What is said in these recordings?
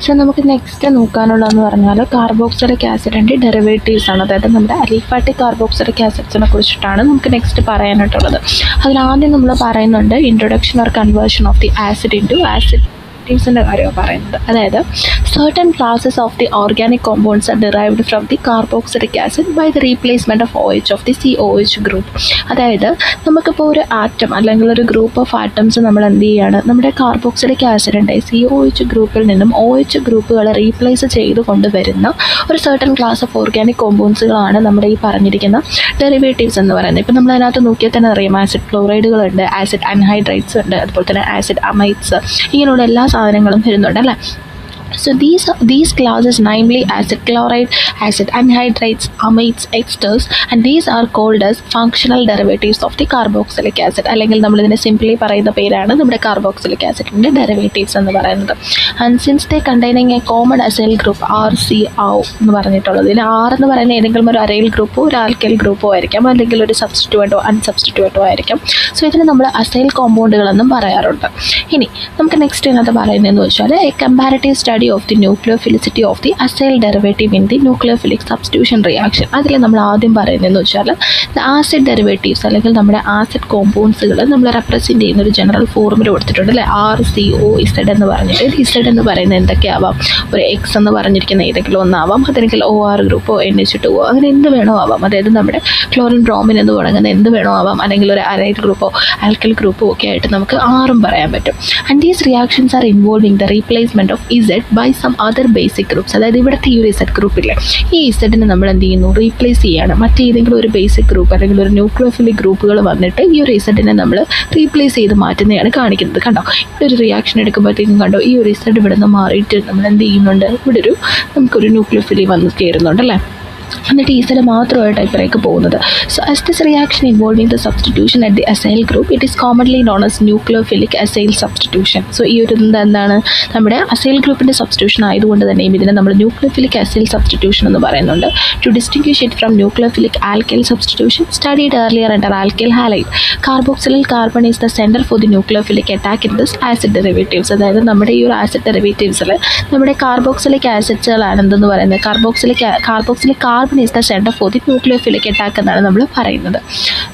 So നമുക്ക് next നോക്കാനുള്ളതെന്ന് പറഞ്ഞാൽ carboxylic ആസിഡിൻ്റെ ഡെറിവേറ്റീവ്സ് ആണ്. അതായത് നമ്മുടെ അലിഫാറ്റിക് കാർബോക്സിലിക് ആസിഡ്സിനെ കുറിച്ചിട്ടാണ് നമുക്ക് നെക്സ്റ്റ് പറയാനായിട്ടുള്ളത്. അതിലാദ്യം നമ്മൾ പറയുന്നുണ്ട് introduction or conversion of the acid into acid ൻ്റെ കാര്യമാണ് പറയുന്നത്. അതായത് certain classes of the organic compounds are derived from the carboxylic acid by the replacement of OH of the COH group. അതായത് നമുക്കിപ്പോൾ ഒരു ആറ്റം അല്ലെങ്കിൽ ഒരു ഗ്രൂപ്പ് ഓഫ് ആറ്റംസ് നമ്മൾ എന്ത് ചെയ്യുകയാണ്, നമ്മുടെ കാർബോക്സിലിക് ആസിഡിൻ്റെ COH ഗ്രൂപ്പിൽ നിന്നും OH ഗ്രൂപ്പുകളെ റീപ്ലേസ് ചെയ്ത് കൊണ്ടുവരുന്ന ഒരു certain ക്ലാസ് ഓഫ് ഓർഗാനിക് കോമ്പൗണ്ട്സുകളാണ് നമ്മുടെ ഈ പറഞ്ഞിരിക്കുന്ന ഡെറിവേറ്റീവ്സ് എന്ന് പറയുന്നത്. ഇപ്പം നമ്മൾ അതിനകത്ത് നോക്കിയാൽ തന്നെ അറിയാം, ആസിഡ് ക്ലോറൈഡുകളുണ്ട്, ആസിഡ് അൻഹൈഡ്രൈറ്റ്സ് ഉണ്ട്, അതുപോലെ തന്നെ ആസിഡ് അമൈഡ്സ്, ഇങ്ങനെയുള്ള എല്ലാ സാധനങ്ങളും വരുന്നുണ്ട് അല്ലേ. So these classes, namely acid chloride, acid anhydrides, amides, esters, and these are called as functional derivatives of the carboxylic acid. അല്ലെങ്കിൽ നമ്മൾ ഇതിനെ സിംപ്ലി പറയുന്ന പേരാണ് നമ്മുടെ കാർബോക്സിലിക് ആസിഡിൻ്റെ ഡെറിവേറ്റീവ്സ് എന്ന് പറയുന്നത്. And since they containing A common acyl group RCO എന്ന് പറഞ്ഞിട്ടുള്ളത്, ഇതിൽ R എന്ന് പറയുന്ന ഏതെങ്കിലും ഒരു അരൈൽ ഗ്രൂപ്പോ ഒരു ആൽക്കൈൽ ഗ്രൂപ്പോ ആയിരിക്കാം, അല്ലെങ്കിൽ ഒരു സബ്സ്റ്റിറ്റ്യൂട്ടോ അൺസബ്സ്റ്റിറ്റ്യൂട്ടോ ആയിരിക്കാം. സോ ഇതിന് നമ്മൾ അസൈൽ കോമ്പൗണ്ടുകളെന്നും പറയാറുണ്ട്. ഇനി നമുക്ക് നെക്സ്റ്റ് ഇതിനകത്ത് പറയുന്നതെന്ന് വെച്ചാൽ A comparative study of the nucleophilicity of the acyl derivative in the nucleophilic substitution reaction. അതിൽ നമ്മൾ ആദ്യം പറയുന്നതെന്ന് വെച്ചാൽ ആസിഡ് ഡെറിവേറ്റീവ്സ് അല്ലെങ്കിൽ നമ്മുടെ ആസിഡ് കോമ്പൗണ്ട്സുകൾ നമ്മൾ റെപ്രസെൻറ്റ് ചെയ്യുന്ന ഒരു ജനറൽ ഫോർമുല കൊടുത്തിട്ടുണ്ട് അല്ലേ. RCOZ എന്ന് പറഞ്ഞിട്ട് Z എന്ന് പറയുന്നത് എന്തൊക്കെയാവാം, ഒരു X എന്ന് പറഞ്ഞിരിക്കുന്ന ഏതെങ്കിലും ഒന്നാവാം, അതെങ്കിൽ OR ഗ്രൂപ്പോ NH2 അങ്ങനെ എന്ത് വേണോ ആവാം. അതായത് നമ്മുടെ ക്ലോറിൻ ബ്രോമിൻ എന്ന് തുടങ്ങുന്ന എന്ത് വേണോ ആവാം, അല്ലെങ്കിൽ ഒരു അരൈൽ ഗ്രൂപ്പോ ആൽക്കൽ ഗ്രൂപ്പോ ഒക്കെ ആയിട്ട് നമുക്ക് ആറും പറയാൻ പറ്റും. And these reactions are involving the replacement of Z by some other basic groups. അതായത് ഇവിടുത്തെ ഈ ഒരു Z ഗ്രൂപ്പില്ലേ, ഈ Z നമ്മൾ എന്ത് ചെയ്യുന്നു, റീപ്ലേസ് ചെയ്യാണ് മറ്റേതെങ്കിലും ഒരു ബേസിക് ഗ്രൂപ്പ് അല്ലെങ്കിൽ ഒരു ന്യൂക്ലിയോഫിലിക് ഗ്രൂപ്പുകൾ വന്നിട്ട് ഈ ഒരു Z നമ്മൾ റീപ്ലേസ് ചെയ്ത് മാറ്റുന്നതാണ് കാണിക്കുന്നത്. കണ്ടോ, ഇവിടെ ഒരു റിയാക്ഷൻ എടുക്കുമ്പോഴത്തേക്കും കണ്ടോ ഈ ഒരു Z ഇവിടെ നിന്ന് മാറിയിട്ട് നമ്മൾ എന്ത് ചെയ്യുന്നുണ്ട്, ഇവിടെ നമുക്കൊരു ന്യൂക്ലിയോഫിലി വന്ന് കയറുന്നുണ്ടല്ലേ. എന്നിട്ട് ഈ Z മാത്രമായിട്ട് ഇപ്പറേക്ക് പോകുന്നത്. So as this reaction involving the substitution at the acyl group, it is commonly known as nucleophilic acyl substitution. So ഈ ഒരു എന്താണ് നമ്മുടെ അസൈൽ ഗ്രൂപ്പിൻ്റെ സബ്സ്റ്റിറ്റ്യൂഷൻ ആയതുകൊണ്ട് തന്നെയും ഇതിനെ നമ്മൾ ന്യൂക്ലിയോഫിലിക് അസൈൽ സബ്സ്റ്റിറ്റ്യൂഷൻ എന്ന് പറയുന്നുണ്ട്. To distinguish it from nucleophilic alkyl substitution studied earlier under alkyl halide, കാർബോക്സിലിൽ carbon is the centre for the nucleophilic attack in this acid derivatives. അതായത് നമ്മുടെ ഈ ഒരു ആസിഡ് ഡെറിവേറ്റീവ്സിൽ നമ്മുടെ കാർബോക്സിലിക് ആസിഡ്സുകളാണ് എന്തെന്ന് പറയുന്നത്, carboxylic carbon is the centre for the nucleophilic attack എന്നാണ് നമ്മൾ പറയുന്നത്.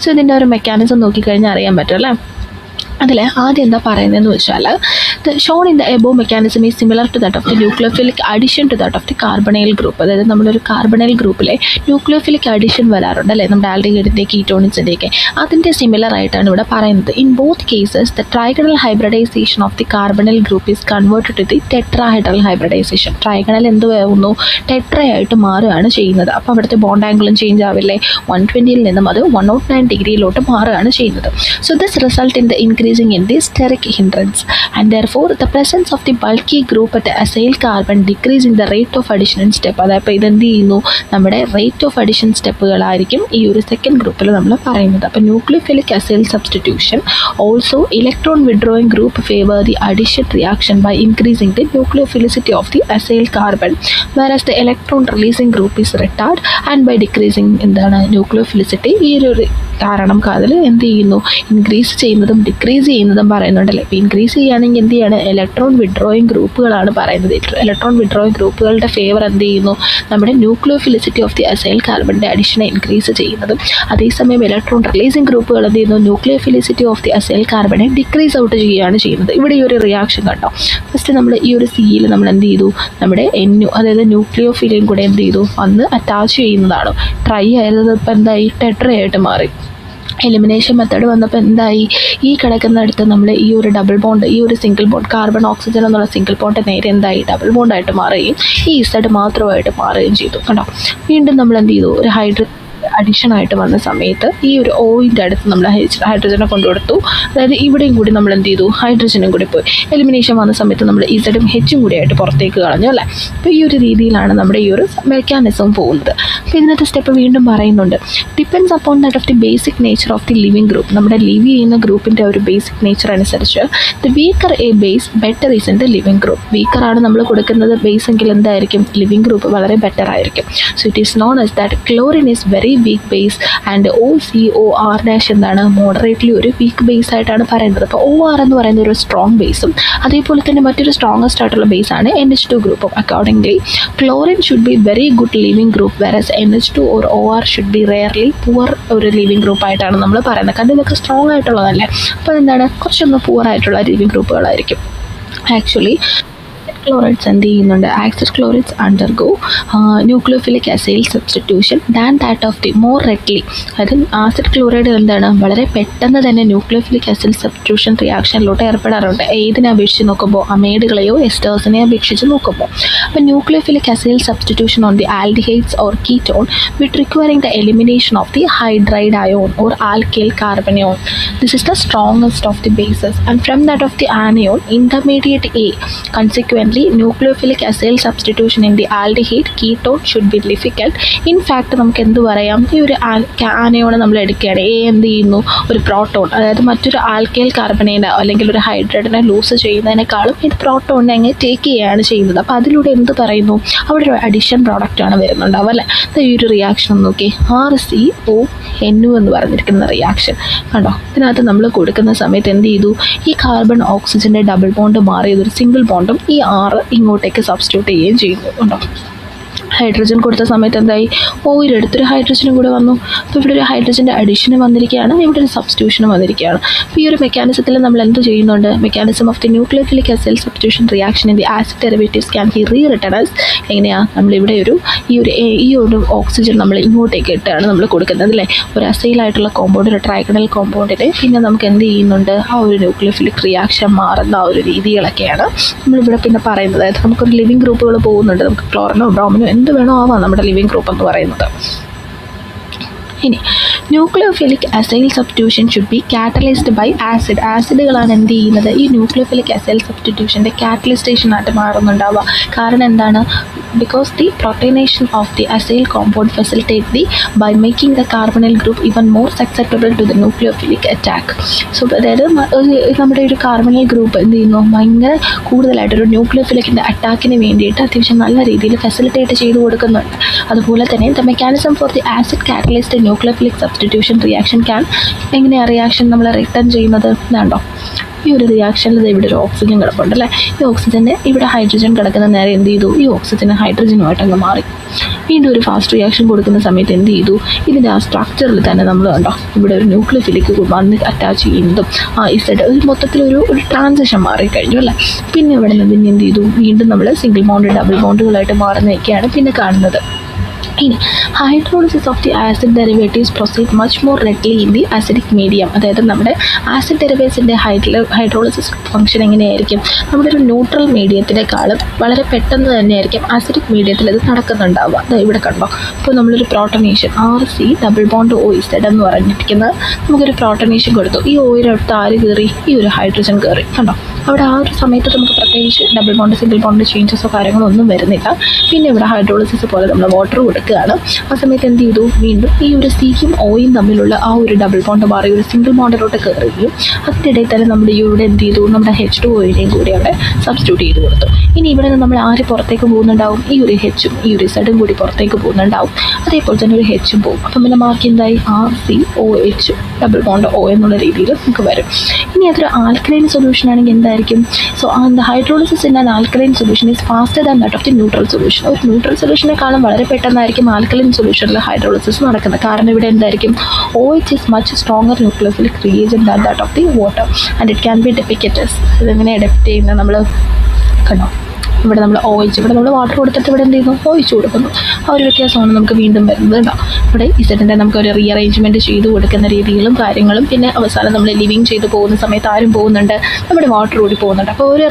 സോ ഇതിൻ്റെ ഒരു മെക്കാനിസം നോക്കിക്കഴിഞ്ഞാൽ അറിയാൻ പറ്റും അല്ലേ. അതിൽ ആദ്യം എന്താ പറയുന്നതെന്ന് വെച്ചാൽ the shown in the above mechanism is similar to that of the nucleophilic addition to that of the carbonyl group. അതായത് നമ്മളൊരു കാർബണൈൽ ഗ്രൂപ്പിലെ ന്യൂക്ലിയോഫിലിക് അഡിഷൻ വരാറുണ്ട് അല്ലേ, നമ്മുടെ ആൽഡിഹൈഡിൻ്റെ കീറ്റോണിക്സിൻ്റെയൊക്കെ, അതിൻ്റെ സിമിലർ ആയിട്ടാണ് ഇവിടെ പറയുന്നത്. In both cases the trigonal hybridization of the carbonyl group is converted to the tetrahedral hybridization. Trigonal എന്ത് ആവുന്നു, ടെട്രയായിട്ട് മാറുകയാണ് ചെയ്യുന്നത്. അപ്പോൾ അവിടുത്തെ ബോണ്ട് ആംഗിളും ചേഞ്ച് ആവില്ലേ, 120 നിന്നും അത് 109 ഡിഗ്രിയിലോട്ട് മാറുകയാണ് ചെയ്യുന്നത്. So this result in the increasing in the steric hindrance, and therefore the presence of the bulky group at the acyl carbon decreasing the rate of addition in step. അതായത് ഇതെന്ത് ചെയ്യുന്നു, നമ്മുടെ rate of addition സ്റ്റെപ്പുകളായിരിക്കും ഈ ഒരു second ഗ്രൂപ്പിൽ നമ്മൾ പറയുന്നത്. അപ്പോൾ nucleophilic acyl substitution also electron withdrawing group favour the addition reaction by increasing the nucleophilicity of the acyl carbon, whereas the electron releasing group is retarded and by decreasing എന്താണ് ന്യൂക്ലിയോഫിലിസിറ്റി. ഈ ഒരു കാരണം കാതിൽ എന്ത് ചെയ്യുന്നു, ഇൻക്രീസ് ചെയ്യുന്നതും ഡിക്രീസ് ചെയ്യുന്നതും പറയുന്നുണ്ടല്ലേ. ഇപ്പോൾ ഇൻക്രീസ് ചെയ്യുകയാണെങ്കിൽ എന്ത് ചെയ്യാണ്, ഇലക്ട്രോൺ വിഡ്രോയിങ് ഗ്രൂപ്പുകളാണ് പറയുന്നത്. ഇലക്ട്രോൺ വിഡ്രോയിങ് ഗ്രൂപ്പുകളുടെ ഫേവർ എന്ത് ചെയ്യുന്നു, നമ്മുടെ ന്യൂക്ലിയോഫിലിസിറ്റി ഓഫ് ദി അസൈൽ കാർബണിൻ്റെ അഡിഷനെ ഇൻക്രീസ് ചെയ്യുന്നതും, അതേസമയം ഇലക്ട്രോൺ റിലീസിംഗ് ഗ്രൂപ്പുകൾ എന്ത് ചെയ്യുന്നു, ന്യൂക്ലിയോഫിലിസിറ്റി ഓഫ് ദി അസൈൽ കാർബണെ ഡിക്രീസ് ഔട്ട് ചെയ്യുകയാണ് ചെയ്യുന്നത്. ഇവിടെ ഈ ഒരു റിയാക്ഷൻ കണ്ടോ, ഫസ്റ്റ് നമ്മൾ ഈ ഒരു സിയിൽ നമ്മൾ എന്ത് ചെയ്തു, നമ്മുടെ അതായത് ന്യൂക്ലിയോഫിലിയും കൂടെ എന്ത് ചെയ്തു വന്ന് അറ്റാച്ച് ചെയ്യുന്നതാണ്. ട്രൈ ആയത് ഇപ്പോൾ എന്തായി, ടെട്രയായിട്ട് മാറി. എലിമിനേഷൻ മെത്തേഡ് വന്നപ്പോൾ എന്തായി, ഈ കിടക്കുന്നിടത്ത് നമ്മൾ ഈ ഒരു ഡബിൾ ബോണ്ട്, ഈ ഒരു സിംഗിൾ ബോണ്ട് കാർബൺ ഓക്സിജൻ എന്നുള്ള സിംഗിൾ ബോണ്ട് നേരെ എന്തായി, ഡബിൾ ബോണ്ടായിട്ട് മാറുകയും ഈ Z മാത്രമായിട്ട് മാറുകയും ചെയ്തു. കണ്ടോ, വീണ്ടും നമ്മൾ എന്ത് ചെയ്തു, ഒരു അഡീഷനായിട്ട് വന്ന സമയത്ത് ഈ ഒരു ഓയിൻ്റെ അടുത്ത് നമ്മൾ ഹൈഡ്രജനെ കൊണ്ടുകൊടുത്തു. അതായത് ഇവിടെയും കൂടി നമ്മൾ എന്ത് ചെയ്തു, ഹൈഡ്രജനും കൂടി പോയി. എലിമിനേഷൻ വന്ന സമയത്ത് നമ്മൾ ഇസഡും Hഉം കൂടി ആയിട്ട് പുറത്തേക്ക് കളഞ്ഞു അല്ലേ. അപ്പോൾ ഈ ഒരു രീതിയിലാണ് നമ്മുടെ ഈ ഒരു മെക്കാനിസം പോകുന്നത്. അപ്പോൾ ഇതിനകത്ത് സ്റ്റെപ്പ് വീണ്ടും പറയുന്നുണ്ട്, depends upon that of the basic nature of the leaving group. നമ്മുടെ ലിവ് ചെയ്യുന്ന ഗ്രൂപ്പിൻ്റെ ഒരു ബേസിക് നേച്ചർ അനുസരിച്ച് the weaker a base better is in the leaving group. വീക്കറാണ് നമ്മൾ കൊടുക്കുന്നത് ബേസ് എങ്കിൽ എന്തായിരിക്കും, ലിവിങ് ഗ്രൂപ്പ് വളരെ ബെറ്റർ ആയിരിക്കും. So it is known as that chlorine is very very weak base and OCOR dash എന്താണ് moderately ഒരു വീക്ക് ബേസ് ആയിട്ടാണ് പറയുന്നത്. അപ്പോൾ OR എന്ന് പറയുന്ന ഒരു സ്ട്രോങ് ബേസും അതേപോലെ തന്നെ മറ്റൊരു സ്ട്രോങ്ങസ്റ്റ് ആയിട്ടുള്ള ബേസ് ആണ് NH2 ഗ്രൂപ്പും. Accordingly chlorine should be very good living group versus NH2 or OR should be rarely poor ഒരു ലിവിംഗ് ഗ്രൂപ്പ് ആയിട്ടാണ് നമ്മൾ പറയുന്നത്. കാരണം ഇതൊക്കെ സ്ട്രോങ് ആയിട്ടുള്ളതല്ലേ, അപ്പോൾ എന്താണ് കുറച്ചൊന്ന് പുവർ ആയിട്ടുള്ള ലിവിംഗ് ഗ്രൂപ്പുകളായിരിക്കും. ആക്ച്വലി ക്ലോറൈഡ്സ് എന്ത് ചെയ്യുന്നുണ്ട്, acid chlorides undergo nucleophilic acyl substitution than that of the more readily. അതായത് ആസിഡ് ക്ലോറൈഡ് എന്താണ് വളരെ പെട്ടെന്ന് തന്നെ ന്യൂക്ലിയോഫിലിക് അസൈൽ സബ്സ്റ്റിറ്റ്യൂഷൻ റിയാക്ഷനിലോട്ട് ഏർപ്പെടാറുണ്ട്. ഏതിനെ അപേക്ഷിച്ച് നോക്കുമ്പോൾ, അമൈഡുകളെയോ എസ്റ്റേഴ്സിനെ അപേക്ഷിച്ച് നോക്കുമ്പോൾ. അപ്പോൾ nucleophilic acyl substitution on the aldehydes or ketone with requiring the elimination of the hydride ion or alkyl carbanion. This is the strongest of the bases and from that of the anion intermediate A. Consequently, nucleophilic acyl substitution in the aldehyde ketone should be difficult. In fact നമുക്ക് എന്ത് പറയാം, ഈ ഒരു anion നമ്മൾ എടുക്കുകയാണ്, A എന്ത് ചെയ്യുന്നു, ഒരു പ്രോട്ടോൺ, അതായത് മറ്റൊരു ആൽക്കൈൽ കാർബണേറ്റ് അല്ലെങ്കിൽ ഒരു ഹൈഡ്രേറ്റിനെ ലൂസ് ചെയ്യുന്നതിനേക്കാളും ഇത് പ്രോട്ടോണിനെ അങ്ങ് ടേക്ക് ചെയ്യുകയാണ് ചെയ്യുന്നത്. അപ്പോൾ അതിലൂടെ എന്ത് പറയുന്നു, അവിടെ ഒരു അഡിഷൻ പ്രോഡക്റ്റാണ് വരുന്നുണ്ടാവും അല്ലേ. ഈ ഒരു റിയാക്ഷൻ നോക്കി, RCONU എന്ന് പറഞ്ഞിരിക്കുന്ന റിയാക്ഷൻ കണ്ടോ. ഇതിനകത്ത് നമ്മൾ കൊടുക്കുന്ന സമയത്ത് എന്ത് ചെയ്തു, ഈ കാർബൺ ഓക്സിജൻ്റെ ഡബിൾ ബോണ്ട് മാറിയത് ഒരു സിംഗിൾ ബോണ്ടും ഈ R ഇങ്ങോട്ടേക്ക് സബ്സ്റ്റിറ്റ്യൂട്ട് ചെയ്യുകയും ചെയ്യുന്നു ഉണ്ടോ. ഹൈഡ്രജൻ കൊടുത്ത സമയത്ത് എന്തായി, ഓയിലെടുത്തൊരു ഹൈഡ്രജനും കൂടെ വന്നു. അപ്പോൾ ഇവിടെ ഒരു ഹൈഡ്രജൻ്റെ അഡീഷനും വന്നിരിക്കുകയാണ്, ഇവിടെ ഒരു സബ്സ്റ്റിറ്റ്യൂഷനും വന്നിരിക്കുകയാണ്. അപ്പോൾ ഈ ഒരു മെക്കാനിസത്തിൽ നമ്മൾ എന്ത് ചെയ്യുന്നുണ്ട്, mechanism of the nucleophilic acyl substitution reaction in the acid derivatives can be rewritten as എങ്ങനെയാണ്, നമ്മളിവിടെ ഈ ഒരു ഓക്സിജൻ നമ്മൾ ഇങ്ങോട്ടേക്ക് ഇട്ടാണ് നമ്മൾ കൊടുക്കുന്നത് അല്ലേ. ഒരു അസൈലായിട്ടുള്ള കോമ്പൗണ്ട്, ഒരു ട്രൈഗണൽ കോമ്പൗണ്ടിൽ പിന്നെ നമുക്ക് എന്ത് ചെയ്യുന്നുണ്ട്, ആ ഒരു ന്യൂക്ലിയോഫിലിക് റിയാക്ഷൻ മാറുന്ന ആ ഒരു രീതികളൊക്കെയാണ് നമ്മളിവിടെ പിന്നെ പറയുന്നത്. അതായത് നമുക്കൊരു ലിവിംഗ് ഗ്രൂപ്പുകൾ പോകുന്നുണ്ട്, നമുക്ക് ക്ലോറിനോ ബ്രോമിനോ എന്ത് വേണോ ആവാം നമ്മുടെ ലിവിംഗ് ഗ്രൂപ്പ് എന്ന് പറയുന്നത്. ഇനി nucleophilic acyl substitution should be catalysed by acid. ആസിഡുകളാണ് എന്ത് ചെയ്യുന്നത്, ഈ ന്യൂക്ലിയോഫിലിക് അസൈൽ സബ്സ്റ്റിറ്റ്യൂഷൻ്റെ കാറ്റലിസ്റ്റേഷനായിട്ട് മാറുന്നുണ്ടാവുക. കാരണം എന്താണ്, because the protonation of the acyl compound facilitate the by making the carbonyl group even more susceptible to the nucleophilic attack. So അതായത് നമ്മുടെ ഒരു carbonyl group എന്ത് ചെയ്യുന്നു, ഭയങ്കര കൂടുതലായിട്ടൊരു ന്യൂക്ലിയോഫിലിക്കിൻ്റെ അറ്റാക്കിന് വേണ്ടിയിട്ട് അത്യാവശ്യം നല്ല രീതിയിൽ ഫെസിലിറ്റേറ്റ് ചെയ്ത് കൊടുക്കുന്നുണ്ട്. അതുപോലെ തന്നെ the mechanism for the acid catalyst nucleophilic substitution reaction can, എങ്ങനെയാണ് റിയാക്ഷൻ നമ്മൾ റിട്ടേൺ ചെയ്യുന്നത് എന്നാണ്ടോ. ഈ ഒരു റിയാക്ഷനിൽ ഇവിടെ ഒരു ഓക്സിജൻ കിടപ്പുണ്ട് അല്ലേ. ഈ ഓക്സിജൻ്റെ ഇവിടെ ഹൈഡ്രജൻ കിടക്കുന്ന നേരെ എന്ത് ചെയ്തു, ഈ ഓക്സിജൻ ഹൈഡ്രജനുമായിട്ട് അങ്ങ് മാറി. വീണ്ടും ഒരു ഫാസ്റ്റ് റിയാക്ഷൻ കൊടുക്കുന്ന സമയത്ത് എന്ത് ചെയ്തു, ഇതിൻ്റെ ആ സ്ട്രക്ചറിൽ തന്നെ നമ്മൾ കണ്ടോ, ഇവിടെ ഒരു ന്യൂക്ലിയോഫിലിക് വന്ന് അറ്റാച്ച് ചെയ്യുന്നതും ഒരു മൊത്തത്തിലൊരു ട്രാൻസിഷൻ മാറിക്കഴിഞ്ഞു അല്ലേ. പിന്നെ ഇവിടെ നിന്ന് പിന്നെ എന്ത് ചെയ്തു, വീണ്ടും നമ്മൾ സിംഗിൾ ബോണ്ട് ഡബിൾ ബോണ്ടുകളായിട്ട് മാറുന്നതൊക്കെയാണ് പിന്നെ കാണുന്നത്. ഇനി hydrolysis of the acid derivatives proceed much more readily in the acidic medium. അതായത് നമ്മുടെ ആസിഡ് ഡെറിവേറ്റ്സിൻ്റെ ഹൈഡ്രോളിസിസ് ഫംഗ്ഷൻ എങ്ങനെയായിരിക്കും, നമ്മുടെ ഒരു ന്യൂട്രൽ മീഡിയത്തിനേക്കാളും വളരെ പെട്ടെന്ന് തന്നെയായിരിക്കും ആസിഡിക് മീഡിയത്തിൽ ഇത് നടക്കുന്നുണ്ടാവുക. അത് ഇവിടെ കണ്ടോ. അപ്പോൾ നമ്മളൊരു പ്രോട്ടനേഷൻ RC ഡബിൾ ബോണ്ട് OZ എന്ന് പറഞ്ഞിരിക്കുന്നത് നമുക്കൊരു പ്രോട്ടനേഷൻ കൊടുത്തു. ഈ ഓയിലെടുത്ത് ആര് കയറി, ഈ ഒരു ഹൈഡ്രജൻ കയറി കണ്ടോ. അവിടെ ആ ഒരു സമയത്ത് നമുക്ക് പ്രത്യേകിച്ച് ഡബിൾ ബോണ്ട് സിംഗിൾ ബോണ്ട് ചേഞ്ചസോ കാര്യങ്ങളോ ഒന്നും വരുന്നില്ല. പിന്നെ ഇവിടെ ഹൈഡ്രോളിസിസ് പോലെ നമ്മൾ വാട്ടർ കൊടുക്കുകയാണ്. ആ സമയത്ത് എന്ത് ചെയ്തു, വീണ്ടും ഈ ഒരു Cയും Oയും തമ്മിലുള്ള ആ ഒരു ഡബിൾ ബോണ്ട് മാറി ഒരു സിംഗിൾ ബോണ്ടിലോട്ട് കയറുകയും അതിനിടയിൽ തന്നെ നമ്മുടെ ഇവിടെ എന്ത് ചെയ്തു, നമ്മുടെ H2Oയും കൂടി അവിടെ സബ്സ്റ്റിറ്റ്യൂട്ട് ചെയ്ത് കൊടുത്തു. ഇനി ഇവിടെ നിന്ന് നമ്മൾ ആര് പുറത്തേക്ക് പോകുന്നുണ്ടാവും, ഈ ഒരു Hഉം ഈ ഒരു Zഉം കൂടി പുറത്തേക്ക് പോകുന്നുണ്ടാവും. അതേപോലെ തന്നെ ഒരു Hഉം പോകും. അപ്പം പിന്നെ മാർക്ക് എന്തായി, RCOH ഡബിൾ ബോണ്ട് O എന്നുള്ള രീതിയിൽ നമുക്ക് വരും. ഇനി അതൊരു ആൽക്കലൈൻ സൊല്യൂഷൻ ആണെങ്കിൽ എന്തായിരിക്കും, so the hydrolysis in an alkaline solution is faster than that of the neutral solution. ഒരു ന്യൂട്രൽ സൊല്യൂഷനെക്കാളും വളരെ പെട്ടെന്നായിരിക്കും ആൽക്കലൈൻ സൊല്യൂഷനിൽ ഹൈഡ്രോളിസിസ് നടക്കുന്നത്. കാരണം ഇവിടെ എന്തായിരിക്കും, OH is much stronger nucleophilic reagent than that of the water and it can be depicted. ഇതെങ്ങനെ ഡെപ്പിക്റ്റ് ചെയ്യുന്നത് നമ്മൾ കണ്ടോ. ഇവിടെ നമ്മൾ OH, ഇവിടെ നമ്മൾ വാട്ടർ കൊടുത്തിട്ട് ഇവിടെ എന്ത് ചെയ്യുന്നു, OH കൊടുക്കുന്നു. ആ ഒരു വ്യത്യാസമാണ് നമുക്ക് വീണ്ടും വരുന്നത് കേട്ടോ. ഇവിടെ ഇസഡിൻ്റെ നമുക്കൊരു റീഅറേഞ്ച്മെൻറ്റ് ചെയ്ത് കൊടുക്കുന്ന രീതികളും കാര്യങ്ങളും, പിന്നെ അവസാനം നമ്മൾ ലിവിങ് ചെയ്ത് പോകുന്ന സമയത്ത് ആരും പോകുന്നുണ്ട്, നമ്മുടെ വാട്ടർ കൂടി പോകുന്നുണ്ട്. അപ്പോൾ ഒരു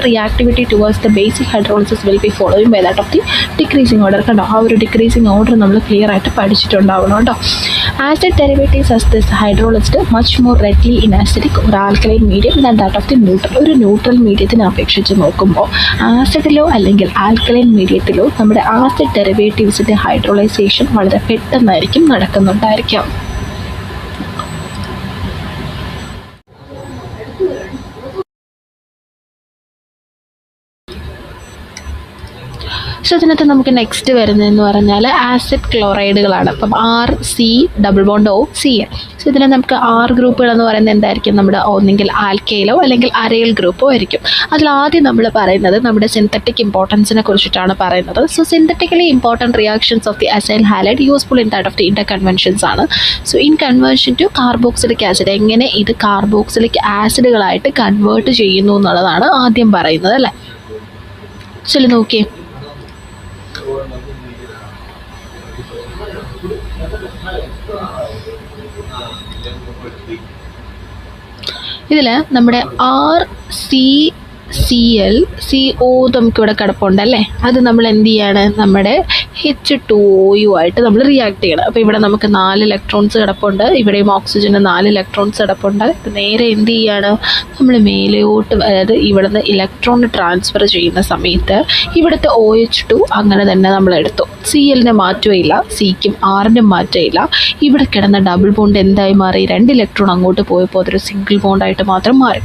reactivity towards the basic hydrolysis will be following by that of the decreasing order കണ്ടോ. ആ ഒരു ഡിക്രീസിങ് ഓർഡർ നമ്മൾ ക്ലിയർ ആയിട്ട് പഠിച്ചിട്ടുണ്ടാവണം കേട്ടോ. Acid derivatives as this hydrolysed much more readily in acidic ഒരു alkaline medium than that of the neutral. ഒരു neutral മീഡിയത്തിനെ അപേക്ഷിച്ച് നോക്കുമ്പോൾ ആസിഡിലോ അല്ലെങ്കിൽ ആൽക്കലൈൻ മീഡിയത്തിലോ നമ്മുടെ ആസിഡ് ഡെറിവേറ്റീവ്സിൻ്റെ ഹൈഡ്രോളൈസേഷൻ വളരെ പെട്ടെന്നായിരിക്കും നടക്കുന്നുണ്ടായിരിക്കാം. സോ ഇതിനകത്ത് നമുക്ക് നെക്സ്റ്റ് വരുന്നതെന്ന് പറഞ്ഞാൽ ആസിഡ് ക്ലോറൈഡുകളാണ്. അപ്പം RC+OCl. സോ ഇതിൽ നമുക്ക് R ഗ്രൂപ്പുകൾ എന്ന് പറയുന്നത് എന്തായിരിക്കും? നമ്മുടെ ഒന്നെങ്കിൽ ആൽക്കൈലോ അല്ലെങ്കിൽ അരൈൽ ഗ്രൂപ്പോ ആയിരിക്കും. അതിലാദ്യം നമ്മൾ പറയുന്നത് നമ്മുടെ സിന്തറ്റിക് ഇമ്പോർട്ടൻസിനെ കുറിച്ചിട്ടാണ് പറയുന്നത്. So synthetically important reactions of the acyl halide useful in that of the inter conventions ആണ്. So in conversion to carboxylic acid, എങ്ങനെ ഇത് കാർബോക്സിലിക് ആസിഡുകളായിട്ട് കൺവേർട്ട് ചെയ്യുന്നു എന്നുള്ളതാണ് ആദ്യം പറയുന്നത് അല്ലേ. സോ നോക്കിയേ, ഇതിൽ നമ്മുടെ RCCl നമുക്കിവിടെ കിടപ്പുണ്ടല്ലേ, അത് നമ്മൾ എന്ത് ചെയ്യാണ്? നമ്മുടെ H2O ആയിട്ട് നമ്മൾ റിയാക്ട് ചെയ്യണം. അപ്പോൾ ഇവിടെ നമുക്ക് 4 ഇലക്ട്രോൺസ് കിടപ്പുണ്ട്, ഇവിടെയും ഓക്സിജന് 4 ഇലക്ട്രോൺസ് കിടപ്പുണ്ട്. നേരെ എന്ത് ചെയ്യാണ്? നമ്മൾ മേലോട്ട്, അതായത് ഇവിടുന്ന് ഇലക്ട്രോൺ ട്രാൻസ്ഫർ ചെയ്യുന്ന സമയത്ത് ഇവിടുത്തെ OH2 അങ്ങനെ തന്നെ നമ്മൾ എടുത്തു. Clന് മാറ്റമില്ല, Cക്കും Rനും മാറ്റമില്ല. ഇവിടെ കിടന്ന ഡബിൾ ബോണ്ട് എന്തായി മാറി? 2 ഇലക്ട്രോൺ അങ്ങോട്ട് പോയപ്പോൾ അതൊരു സിംഗിൾ ബോണ്ടായിട്ട് മാത്രം മാറി.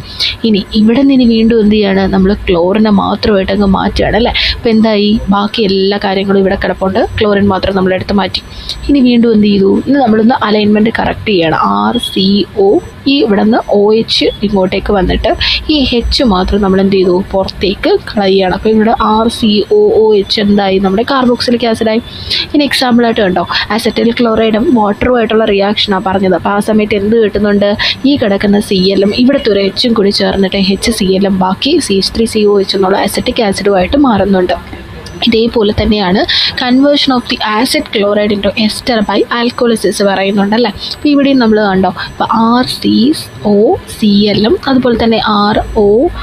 ഇനി ഇവിടെ നിന്ന് വീണ്ടും എന്ത് ചെയ്യാണ്? നമ്മൾ ക്ലോറിനെ മാത്രമായിട്ട് അങ്ങ് മാറ്റുകയാണ് അല്ലേ. അപ്പോൾ എന്തായി? ബാക്കി എല്ലാ കാര്യങ്ങളും ഇവിടെ കിടപ്പുണ്ട്, ക്ലോറിൻ മാത്രം നമ്മൾ എടുത്ത് മാറ്റി. ഇനി വീണ്ടും എന്ത് ചെയ്തു? ഇനി നമ്മളൊന്ന് അലൈൻമെൻറ്റ് കറക്റ്റ് ചെയ്യണം. RCO, ഇവിടെ നിന്ന് OH ഇങ്ങോട്ടേക്ക് വന്നിട്ട് ഈ H മാത്രം നമ്മൾ എന്ത് ചെയ്തു? പുറത്തേക്ക് കളയുകയാണ്. അപ്പോൾ ഇവിടെ RCOOH എന്തായി? നമ്മുടെ കാർബോക്സിലിക് ആസിഡായി. ഇനി എക്സാമ്പിളായിട്ട് കണ്ടോ, അസറ്റൈൽ ക്ലോറൈഡും വാട്ടറുമായിട്ടുള്ള റിയാക്ഷനാണ് പറഞ്ഞത്. അപ്പോൾ ആ സമയത്ത് എന്ത് കിട്ടുന്നുണ്ട്? ഈ കിടക്കുന്ന Clഉം ഇവിടുത്തെ ഒരു Hഉം കൂടി ചേർന്നിട്ട് HClഉം ബാക്കി CH3COH എന്നുള്ള അസറ്റിക് ആസിഡുമായിട്ട് മാറുന്നുണ്ട്. ഇതേപോലെ തന്നെയാണ് conversion of the acid chloride into ester by alcoholysis പറയുന്നുണ്ടല്ലേ. അപ്പോൾ ഇവിടെയും നമ്മൾ കണ്ടോ, ഇപ്പോൾ RCOClഉം അതുപോലെ തന്നെ R-OH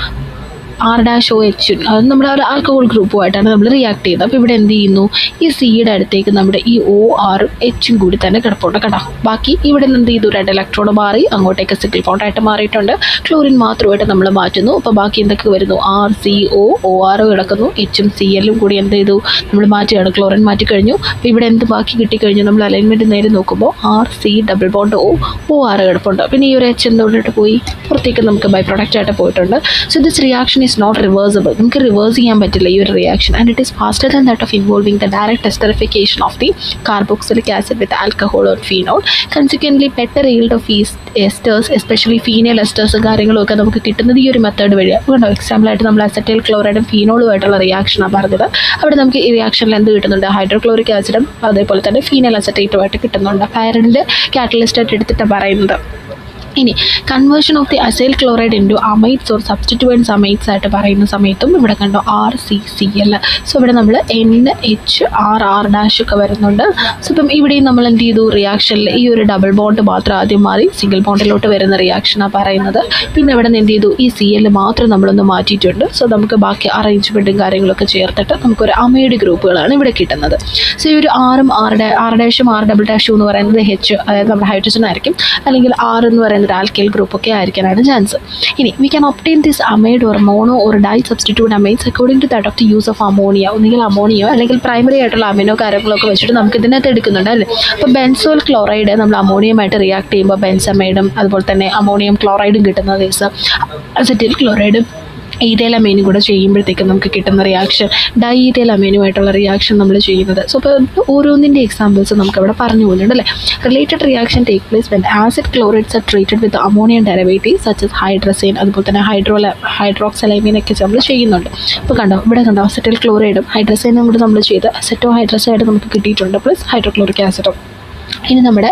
അത് നമ്മുടെ ഒരു ആൽക്കഹോൾ ഗ്രൂപ്പുമായിട്ടാണ് നമ്മൾ റിയാക്ട് ചെയ്യുന്നത്. അപ്പോൾ ഇവിടെ എന്ത് ചെയ്യുന്നു? ഈ Cയുടെ അടുത്തേക്ക് നമ്മുടെ ഈ ORഉം Hഉം കൂടി തന്നെ കിടപ്പുണ്ട് കേട്ടോ. ബാക്കി ഇവിടെ നിന്ന് എന്ത് ചെയ്തു? 2 ഇലക്ട്രോൺ മാറി, അങ്ങോട്ടേക്ക് സിംഗിൾ ബോണ്ടായിട്ട് മാറിയിട്ടുണ്ട്. ക്ലോറിൻ മാത്രമായിട്ട് നമ്മൾ മാറ്റുന്നു. അപ്പോൾ ബാക്കി എന്തൊക്കെ വരുന്നു? RCOOR കിടക്കുന്നു, Hഉം Clഉം കൂടി എന്ത് ചെയ്തു? നമ്മൾ മാറ്റുകയാണ്, ക്ലോറിൻ മാറ്റി കഴിഞ്ഞു. അപ്പോൾ ഇവിടെ എന്ത് ബാക്കി കിട്ടിക്കഴിഞ്ഞു? നമ്മൾ അലൈൻമെൻറ്റ് നേരെ നോക്കുമ്പോൾ RC+OOR കിടപ്പുണ്ട്. പിന്നെ ഈ ഒരു H എന്തുകൊണ്ടിട്ട് പോയി? പുറത്തേക്ക് നമുക്ക് ബൈ പ്രൊഡക്റ്റ് ആയിട്ട് പോയിട്ടുണ്ട്. So this reaction is not reversible. നമുക്ക് റിവേഴ്സ് ചെയ്യാൻ പറ്റില്ല ഈ ഒരു reaction, and it is faster than that of involving the direct esterification of the carboxylic acid with alcohol or phenol. Consequently better yield of esters, especially phenyl എസ്റ്റേഴ്സും കാര്യങ്ങളും ഒക്കെ നമുക്ക് കിട്ടുന്നത് ഈ ഒരു മെത്തേഡ് വഴിയാണ്. അതുകൊണ്ടോ എക്സാമ്പിളായിട്ട് നമ്മൾ അസറ്റൈൽ ക്ലോറൈഡും ഫീനോളുമായിട്ടുള്ള റിയാക്ഷനാണ് പറഞ്ഞത്. അവിടെ നമുക്ക് ഈ റിയാക്ഷനിൽ എന്ത് കിട്ടുന്നുണ്ട്? ഹൈഡ്രോക്ലോറിക് ആസിഡും അതേപോലെ തന്നെ ഫീനൽ അസറ്റേറ്റുമായിട്ട് കിട്ടുന്നുണ്ട്. പൈറിഡിൻ്റെ കാറ്റലിസ്റ്റായിട്ട് എടുത്തിട്ടാണ് പറയുന്നത്. ഇനി conversion of the acyl chloride into amides or substituents amides ആയിട്ട് പറയുന്ന സമയത്തും ഇവിടെ കണ്ടോ RCCl. സോ ഇവിടെ നമ്മൾ NHR ഒക്കെ വരുന്നുണ്ട്. സോ ഇപ്പം ഇവിടെയും നമ്മൾ എന്ത് ചെയ്തു? റിയാക്ഷനിൽ ഈ ഒരു ഡബിൾ ബോണ്ട് മാത്രം ആദ്യം മാറി സിംഗിൾ ബോണ്ടിലോട്ട് വരുന്ന റിയാക്ഷനാണ് പറയുന്നത്. പിന്നെ ഇവിടെ നിന്ന് എന്ത് ചെയ്തു? ഈ Cl മാത്രം നമ്മളൊന്ന് മാറ്റിയിട്ടുണ്ട്. സോ നമുക്ക് ബാക്കി അറേഞ്ച്മെൻറ്റും കാര്യങ്ങളൊക്കെ ചേർത്തിട്ട് നമുക്കൊരു അമൈഡ് ഗ്രൂപ്പുകളാണ് ഇവിടെ കിട്ടുന്നത്. സോ ഈ ഒരു R-ഉം R' എന്ന് പറയുന്നത് H, അതായത് നമ്മുടെ ഹൈഡ്രജൻ ആയിരിക്കും, അല്ലെങ്കിൽ R എന്ന് പറയുന്നത് ആൽക്കൈൽ ഗ്രൂപ്പ് ഒക്കെ ആയിരിക്കാനാണ് ചാൻസ്. ഇനി we can obtain this amide or mono or di substitute amides according to that of the use of ammonia. ഒന്നുകിൽ അമോണിയോ അല്ലെങ്കിൽ പ്രൈമറി ആയിട്ടുള്ള അമിനോ കാര്യങ്ങളൊക്കെ വെച്ചിട്ട് നമുക്ക് ഇതിനകത്ത് എടുക്കുന്നുണ്ട് അല്ലേ. അപ്പോൾ ബെൻസോൾ ക്ലോറൈഡ് നമ്മൾ അമോണിയമായിട്ട് റിയാക്ട് ചെയ്യുമ്പോൾ ബെൻസമൈഡും അതുപോലെ തന്നെ അമോണിയം ക്ലോറൈഡും കിട്ടുന്ന കേസ്, അസറ്റൈൽ ക്ലോറൈഡും ഈഥൈൽ അമീനും കൂടെ ചെയ്യുമ്പോഴത്തേക്കും നമുക്ക് കിട്ടുന്ന റിയാക്ഷൻ ഡൈ ഈഥൈൽ അമീനുമായിട്ടുള്ള റിയാക്ഷൻ നമ്മൾ ചെയ്യുന്നത്. സോ അപ്പോൾ ഓരോന്നിൻ്റെ എക്സാമ്പിൾസ് നമുക്ക് അവിടെ പറഞ്ഞു പോകുന്നുണ്ട് അല്ലേ. Related reaction take place when acid chlorides are treated with ammonium derivative such as hydrazine, അതുപോലെ തന്നെ ഹൈഡ്രോക്സലൈമീനൊക്കെ നമ്മൾ ചെയ്യുന്നുണ്ട്. അപ്പോൾ കണ്ടോ, ഇവിടെ കണ്ടോ അസറ്റൈൽ ക്ലോറൈഡും ഹൈഡ്രസൈനും കൂടെ നമ്മൾ ചെയ്ത് അസറ്റോ ഹൈഡ്രസൈഡ് നമുക്ക് കിട്ടിയിട്ടുണ്ട്, പ്ലസ് ഹൈഡ്രോക്ലോറിക് ആസിഡും. ഇനി നമ്മുടെ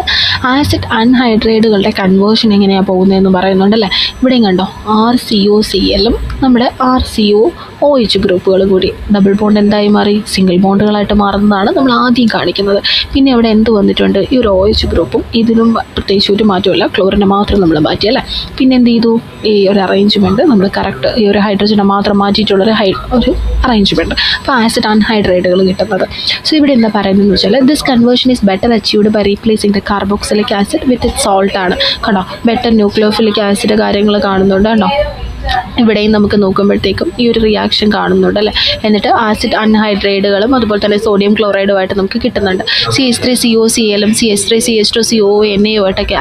ആസിഡ് അൺഹൈഡ്രേറ്റുകളുടെ കൺവേർഷൻ എങ്ങനെയാണ് പോകുന്നതെന്ന് പറയുന്നുണ്ടല്ലേ. ഇവിടെയും കണ്ടോ RCOClഉം നമ്മുടെ RCOOH ഗ്രൂപ്പുകൾ കൂടി ഡബിൾ ബോണ്ട് എന്തായി മാറി? സിംഗിൾ ബോണ്ടുകളായിട്ട് മാറുന്നതാണ് നമ്മൾ ആദ്യം കാണിക്കുന്നത്. പിന്നെ അവിടെ എന്ത് വന്നിട്ടുണ്ട്? ഈ ഒരു OH ഗ്രൂപ്പും ഇതിനും പ്രത്യേകിച്ച് ഒരു മാറ്റമില്ല, ക്ലോറിനെ മാത്രം നമ്മൾ മാറ്റിയല്ലേ. പിന്നെ എന്ത് ചെയ്തു? ഈ ഒരു അറേഞ്ച്മെൻറ്റ് നമ്മൾ കറക്റ്റ് ഈ ഒരു ഹൈഡ്രജനെ മാത്രം മാറ്റിയിട്ടുള്ളൊരു ഒരു അറേഞ്ച്മെൻറ്റ്. അപ്പോൾ ആസിഡ് അൺഹൈഡ്രേറ്റുകൾ കിട്ടുന്നത്. സോ ഇവിടെ എന്താ പറയുന്നതെന്ന് വെച്ചാൽ this conversion is better achieved by replacing the carboxylic acid with it salt ആണ്. കണ്ടോ ബെറ്റർ ന്യൂക്ലിയോഫിലിക് ആസിഡ് കാര്യങ്ങൾ കാണുന്നുണ്ട്. കണ്ടോ ഇവിടെയും നമുക്ക് നോക്കുമ്പോഴത്തേക്കും ഈ ഒരു റിയാക്ഷൻ കാണുന്നുണ്ട് അല്ലേ. എന്നിട്ട് ആസിഡ് അൺഹൈഡ്രേറ്റുകളും അതുപോലെ തന്നെ സോഡിയം ക്ലോറൈഡുമായിട്ട് നമുക്ക് കിട്ടുന്നുണ്ട്. CH3COCl CH2CONA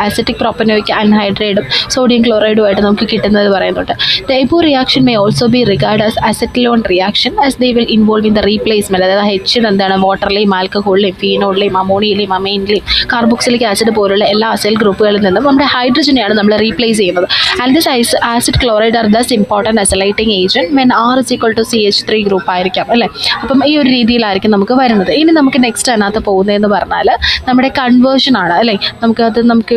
ആസിറ്റിക് പ്രൊപ്പനോയിക് അൺഹൈഡ്രേറ്റും സോഡിയം ക്ലോറൈഡുമായിട്ട് നമുക്ക് കിട്ടുന്നത് പറയുന്നുണ്ട്. The above reaction may also be regard as acylation reaction as they will involve in the replacement. അതായത് H എന്താണ് വാട്ടറിലെയും ആൽക്കഹോളിലെയും ഫീനോളിലെയും അമോണിയയിലെയും അമൈനിലെയും കാർബോക്സിലിക് ആസിഡ് പോലുള്ള എല്ലാ അസൈൽ ഗ്രൂപ്പുകളിൽ നിന്നും നമ്മുടെ ഹൈഡ്രജനെയാണ് നമ്മൾ റീപ്ലേസ് ചെയ്യുന്നത്. And this acid chloride are thus important acylating agent when R is equal to CH3 group ആയിരിക്കാം അല്ലേ. അപ്പം ഈ ഒരു രീതിയിലായിരിക്കും നമുക്ക് വരുന്നത്. ഇനി നമുക്ക് നെക്സ്റ്റ് അതിനകത്ത് പോകുന്നതെന്ന് പറഞ്ഞാൽ നമ്മുടെ കൺവേർഷൻ ആണ് അല്ലേ. നമുക്ക്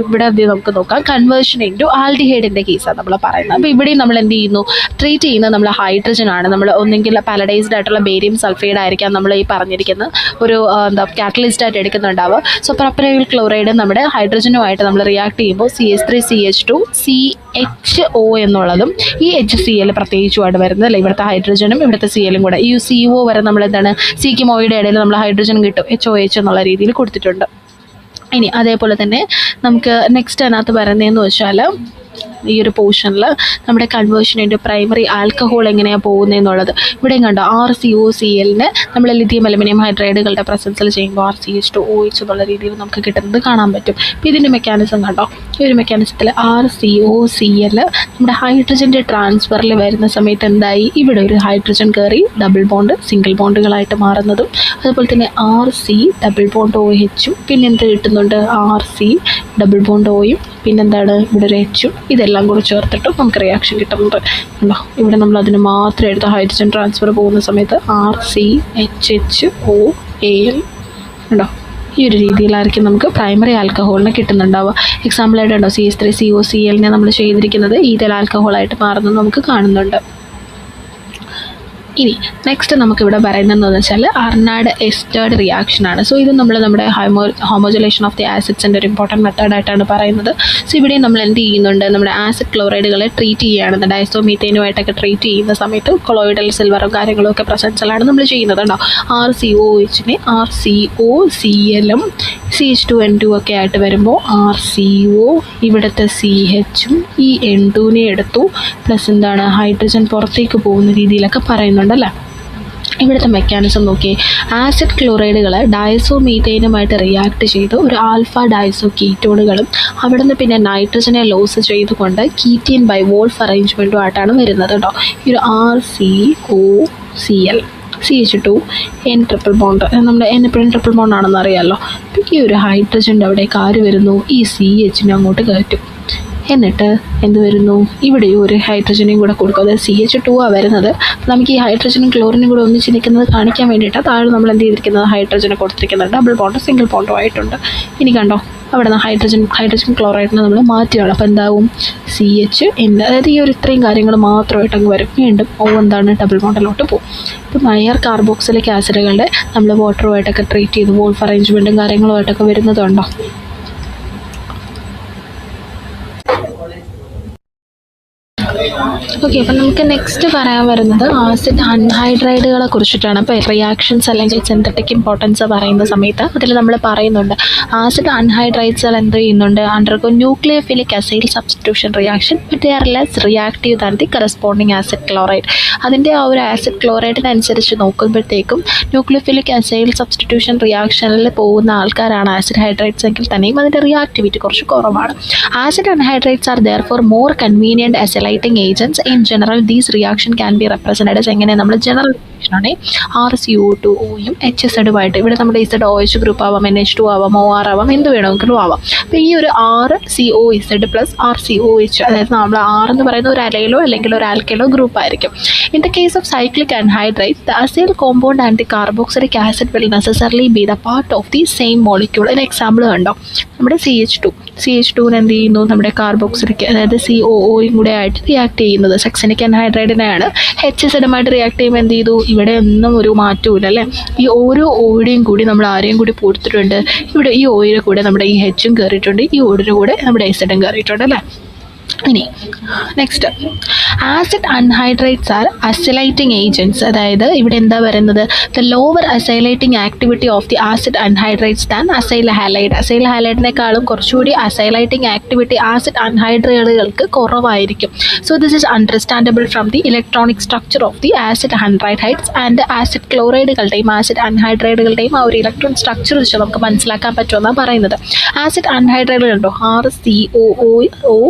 ഇവിടെ നമുക്ക് നോക്കാം. കൺവേർഷൻ ഇൻറ്റു ആൽഡിഹൈഡിൻ്റെ കേസാണ് നമ്മൾ പറയുന്നത്. അപ്പോൾ ഇവിടെയും നമ്മൾ എന്ത് ചെയ്യുന്നു, ട്രീറ്റ് ചെയ്യുന്നത് നമ്മൾ ഹൈഡ്രജൻ ആണ്. നമ്മൾ ഒന്നെങ്കിൽ പാലഡൈസ്ഡ് ആയിട്ടുള്ള ബേരിയം സൾഫൈഡ് ആയിരിക്കാം നമ്മൾ ഈ പറഞ്ഞിരിക്കുന്ന ഒരു കാറ്റലിസ്റ്റ് ആയിട്ട് എടുക്കുന്നുണ്ടാവുക. സോ പ്രൊപ്പനോയിൽ ക്ലോറൈഡ് നമ്മുടെ ഹൈഡ്രജനുമായിട്ട് നമ്മൾ റിയാക്ട് ചെയ്യുമ്പോൾ CH3CH2 CHO എന്നുള്ളതും ഈ HCl പ്രത്യേകിച്ചുമായിട്ട് വരുന്നത് അല്ലേ. ഇവിടുത്തെ ഹൈഡ്രജനും ഇവിടുത്തെ CLും കൂടെ ഈ CO വരെ നമ്മൾ എന്താണ് സിക്കും ഒയുടെ ഇടയിൽ നമ്മൾ ഹൈഡ്രജൻ കിട്ടും HOH എന്നുള്ള രീതിയിൽ കൊടുത്തിട്ടുണ്ട്. ഇനി അതേപോലെ തന്നെ നമുക്ക് നെക്സ്റ്റ് അതിനകത്ത് പറയുന്നതെന്ന് വെച്ചാൽ ഈ ഒരു പോർഷനിൽ നമ്മുടെ കൺവേർഷൻ ഇൻറ്റു പ്രൈമറി ആൽക്കഹോൾ എങ്ങനെയാണ് പോകുന്നതെന്നുള്ളത് ഇവിടെയും കണ്ടോ. RCOClനെ നമ്മൾ ലിഥിയം അലുമിനിയം ഹൈഡ്രൈഡുകളുടെ പ്രസൻസിൽ ചെയ്യുമ്പോൾ RCH2OH എന്നുള്ള രീതിയിൽ നമുക്ക് കിട്ടുന്നത് കാണാൻ പറ്റും. അപ്പോൾ ഇതിൻ്റെ മെക്കാനിസം കണ്ടോ. ഈ ഒരു മെക്കാനിസത്തിൽ RCOCl നമ്മുടെ ഹൈഡ്രജൻ്റെ ട്രാൻസ്ഫറിൽ വരുന്ന സമയത്ത് എന്തായി, ഇവിടെ ഒരു ഹൈഡ്രജൻ കയറി ഡബിൾ ബോണ്ട് സിംഗിൾ ബോണ്ടുകളായിട്ട് മാറുന്നതും അതുപോലെ തന്നെ RC ഡബിൾ ബോണ്ട് OHും പിന്നെ എന്ത് കിട്ടുന്നുണ്ട് RC ഡബിൾ ബോണ്ട് Oയും പിന്നെന്താണ് ഇവിടെ ഒരു Hും ഇതെല്ലാം കൂടി ചേർത്തിട്ട് നമുക്ക് റിയാക്ഷൻ കിട്ടുന്നുണ്ട്. ഉണ്ടോ ഇവിടെ നമ്മൾ അതിന് മാത്രം എടുത്ത് ഹൈഡ്രജൻ ട്രാൻസ്ഫർ പോകുന്ന സമയത്ത് RCHHOAl ഉണ്ടോ. ഈ ഒരു രീതിയിലായിരിക്കും നമുക്ക് പ്രൈമറി ആൽക്കഹോളിനെ കിട്ടുന്നുണ്ടാവുക. എക്സാമ്പിളായിട്ട് ഉണ്ടോ CH3COClനെ നമ്മൾ ചെയ്തിരിക്കുന്നത് ഈഥൈൽ ആൽക്കഹോളായിട്ട് മാറുന്നത് നമുക്ക് കാണുന്നുണ്ട്. ഇനി നെക്സ്റ്റ് നമുക്കിവിടെ പറയുന്നതെന്ന് വെച്ചാൽ അർണാഡ് എസ്റ്റേർഡ് റിയാക്ഷനാണ്. സോ ഇത് നമ്മുടെ ഹോമോജുലേഷൻ ഓഫ് ദി ആസിഡ്സിൻ്റെ ഒരു ഇമ്പോർട്ടൻറ്റ് മെത്തേഡായിട്ടാണ് പറയുന്നത്. സോ ഇവിടെ നമ്മൾ എന്ത് ചെയ്യുന്നുണ്ട്, നമ്മുടെ ആസിഡ് ക്ലോറൈഡുകളെ ട്രീറ്റ് ചെയ്യുകയാണ്. ഡയസോമീത്തേനുമായിട്ടൊക്കെ ട്രീറ്റ് ചെയ്യുന്ന സമയത്ത് കൊളോയിഡൽ സിൽവറും കാര്യങ്ങളും ഒക്കെ പ്രസൻസിലാണ് നമ്മൾ ചെയ്യുന്നത് കേട്ടോ. RCOHനെ RCOClഉം CH2N2 ഒക്കെ ആയിട്ട് വരുമ്പോൾ RCO ഇവിടുത്തെ CHും ഈ N2നെ എടുത്തു പ്ലസ് എന്താണ് ഹൈഡ്രജൻ പുറത്തേക്ക് പോകുന്ന രീതിയിലൊക്കെ പറയുന്നുണ്ട് അല്ലേ. ഇവിടുത്തെ മെക്കാനിസം നോക്കിയേ. ആസിഡ് ക്ലോറൈഡുകൾ ഡയസോമീഥൈനുമായിട്ട് റിയാക്ട് ചെയ്ത് ഒരു ആൽഫ ഡയസോ കീറ്റോണുകളും അവിടെ നിന്ന് പിന്നെ നൈട്രജനെ ലോസ് ചെയ്തുകൊണ്ട് കീറ്റീൻ ബൈ വോൾഫ് അറേഞ്ച്മെൻറ്റും ആയിട്ടാണ് വരുന്നത് കേട്ടോ. ഈ ഒരു RCOCl CH2 N triple bond നമ്മുടെ N എപ്പോഴും ട്രിപ്പിൾ ബോണ്ട് ആണെന്ന് അറിയാമല്ലോ. ഈ ഒരു ഹൈഡ്രജൻ്റെ അവിടേക്ക് ആര് വരുന്നു, ഈ CHനെ അങ്ങോട്ട് കയറ്റും. എന്നിട്ട് എന്ത് വരുന്നു, ഇവിടെ ഒരു ഹൈഡ്രജനെയും കൂടെ കൊടുക്കും. അതായത് CH2 വരുന്നത്. നമുക്ക് ഈ ഹൈഡ്രജനും ക്ലോറിനും കൂടെ ഒന്നിച്ച് നിൽക്കുന്നത് കാണിക്കാൻ വേണ്ടിയിട്ട് താഴെ നമ്മൾ എന്ത് ചെയ്തിരിക്കുന്നത് ഹൈഡ്രജനെ കൊടുത്തിരിക്കുന്നത് ഡബിൾ ബോണ്ട് സിംഗിൾ ബോണ്ടും ആയിട്ടുണ്ട്. ഇനി കണ്ടോ അവിടെ നിന്ന് ഹൈഡ്രജൻ ക്ലോറൈഡിനെ നമ്മൾ മാറ്റുകയാണ്. അപ്പോൾ എന്താവും CHN അതായത് ഈ ഒരു ഇത്രയും കാര്യങ്ങൾ മാത്രമായിട്ട് അങ്ങ് വരും. വീണ്ടും എന്താണ് ഡബിൾ ബോണ്ടിലോട്ട് പോകും. ഇപ്പം ഹയർ കാർബോക്സിലിക് ആസിഡുകളുടെ നമ്മൾ വാട്ടറുമായിട്ടൊക്കെ ട്രീറ്റ് ചെയ്ത് വോൾഫ് അറേഞ്ച്മെൻറ്റും കാര്യങ്ങളുമായിട്ടൊക്കെ വരുന്നതുണ്ടോ. ഓക്കെ, അപ്പം നമുക്ക് നെക്സ്റ്റ് പറയാൻ വരുന്നത് ആസിഡ് അൺഹൈഡ്രൈഡുകളെ കുറിച്ചിട്ടാണ്. അപ്പോൾ റിയാക്ഷൻസ് അല്ലെങ്കിൽ സിന്തറ്റിക് ഇമ്പോർട്ടൻസ് പറയുന്ന സമയത്ത് അതിൽ നമ്മൾ പറയുന്നുണ്ട് ആസിഡ് അൺഹൈഡ്രൈഡ്സുകൾ എന്ത് ചെയ്യുന്നുണ്ട്, undergo nucleophilic acyl substitution reaction but they are less reactive than the corresponding acid chloride. അതിൻ്റെ ആ ഒരു ആസിഡ് ക്ലോറൈഡിനനുസരിച്ച് നോക്കുമ്പോഴത്തേക്കും ന്യൂക്ലിയോഫിലിക് അസൈൽ സബ്സ്റ്റിറ്റ്യൂഷൻ റിയാക്ഷനിൽ പോകുന്ന ആൾക്കാരാണ് ആസിഡ് ഹൈഡ്രൈഡ്സ് എങ്കിൽ തന്നെയും അതിൻ്റെ റിയാക്ടിവിറ്റി കുറച്ച് കുറവാണ്. Acid anhydrides are therefore more convenient acylating agents. In general, these reaction can be represented as എങ്ങനെ നമ്മൾ ജനറൽ ആണ് RCO2Oയും HZുമായിട്ട്. ഇവിടെ നമ്മുടെ ZOH ഗ്രൂപ്പ് ആവാം, NH2 ആവാം, OR ആവാം, എന്ത് വേണമെങ്കിലും ആവാം. അപ്പോൾ ഈ ഒരു RCOZ പ്ലസ് RCOH അതായത് നമ്മൾ R എന്ന് പറയുന്ന ഒരു അലൈലോ അല്ലെങ്കിൽ ഒരു ആൽക്കൈലോ ഗ്രൂപ്പ് ആയിരിക്കും. In the case of cyclic anhydrides the acyl compound and the carboxylic acid will necessarily be the part of the same molecule. ഒരു എക്സാമ്പിൾ കണ്ടോ, നമ്മുടെ CH2നെ എന്ത് ചെയ്യുന്നു, നമ്മുടെ കാർബോക്സിലിക് അതായത് COOയും കൂടെ ആയിട്ട് റിയാക്ട് ചെയ്യുന്നത് സക്സനിക് അൺഹൈഡ്രൈഡിനെയാണ്. HZുമായിട്ട് റിയാക്ട് ചെയ്യുമ്പോൾ എന്ത് ചെയ്തു, ഇവിടെ ഒന്നും ഒരു മാറ്റവും ഇല്ല അല്ലേ. ഈ ഓരോ ഓയുടെയും കൂടി നമ്മൾ ആരെയും കൂടി കൊടുത്തിട്ടുണ്ട്. ഇവിടെ ഈ ഓയുടെ കൂടെ നമ്മുടെ ഈ Hഉം കയറിയിട്ടുണ്ട്, ഈ ഓയുടെ കൂടെ നമ്മുടെ Zഉം കയറിയിട്ടുണ്ട് അല്ലേ. ഇനി next acid anhydrides are acylating agents. അതായത് ഇവിടെ എന്താ പറയുന്നത്, the lower acylating activity of the acid anhydrides than acyl halide. അസൈൽ ഹാലൈഡിനേക്കാളും കുറച്ചുകൂടി അസൈലൈറ്റിംഗ് ആക്ടിവിറ്റി ആസിഡ് അൺഹൈഡ്രേറ്റുകൾക്ക് കുറവായിരിക്കും. So this is understandable from the electronic structure of the acid anhydrides and acid ക്ലോറൈഡുകളുടെയും ആസിഡ് അൺഹൈഡ്രേറ്റുകളുടെയും ആ ഒരു ഇലക്ട്രോൺ സ്ട്രക്ചർ വെച്ച് നമുക്ക് മനസ്സിലാക്കാൻ പറ്റുമെന്നാണ് പറയുന്നത്. ആസിഡ് അൺഹൈഡ്രേറ്റുകളുണ്ടോ RCOO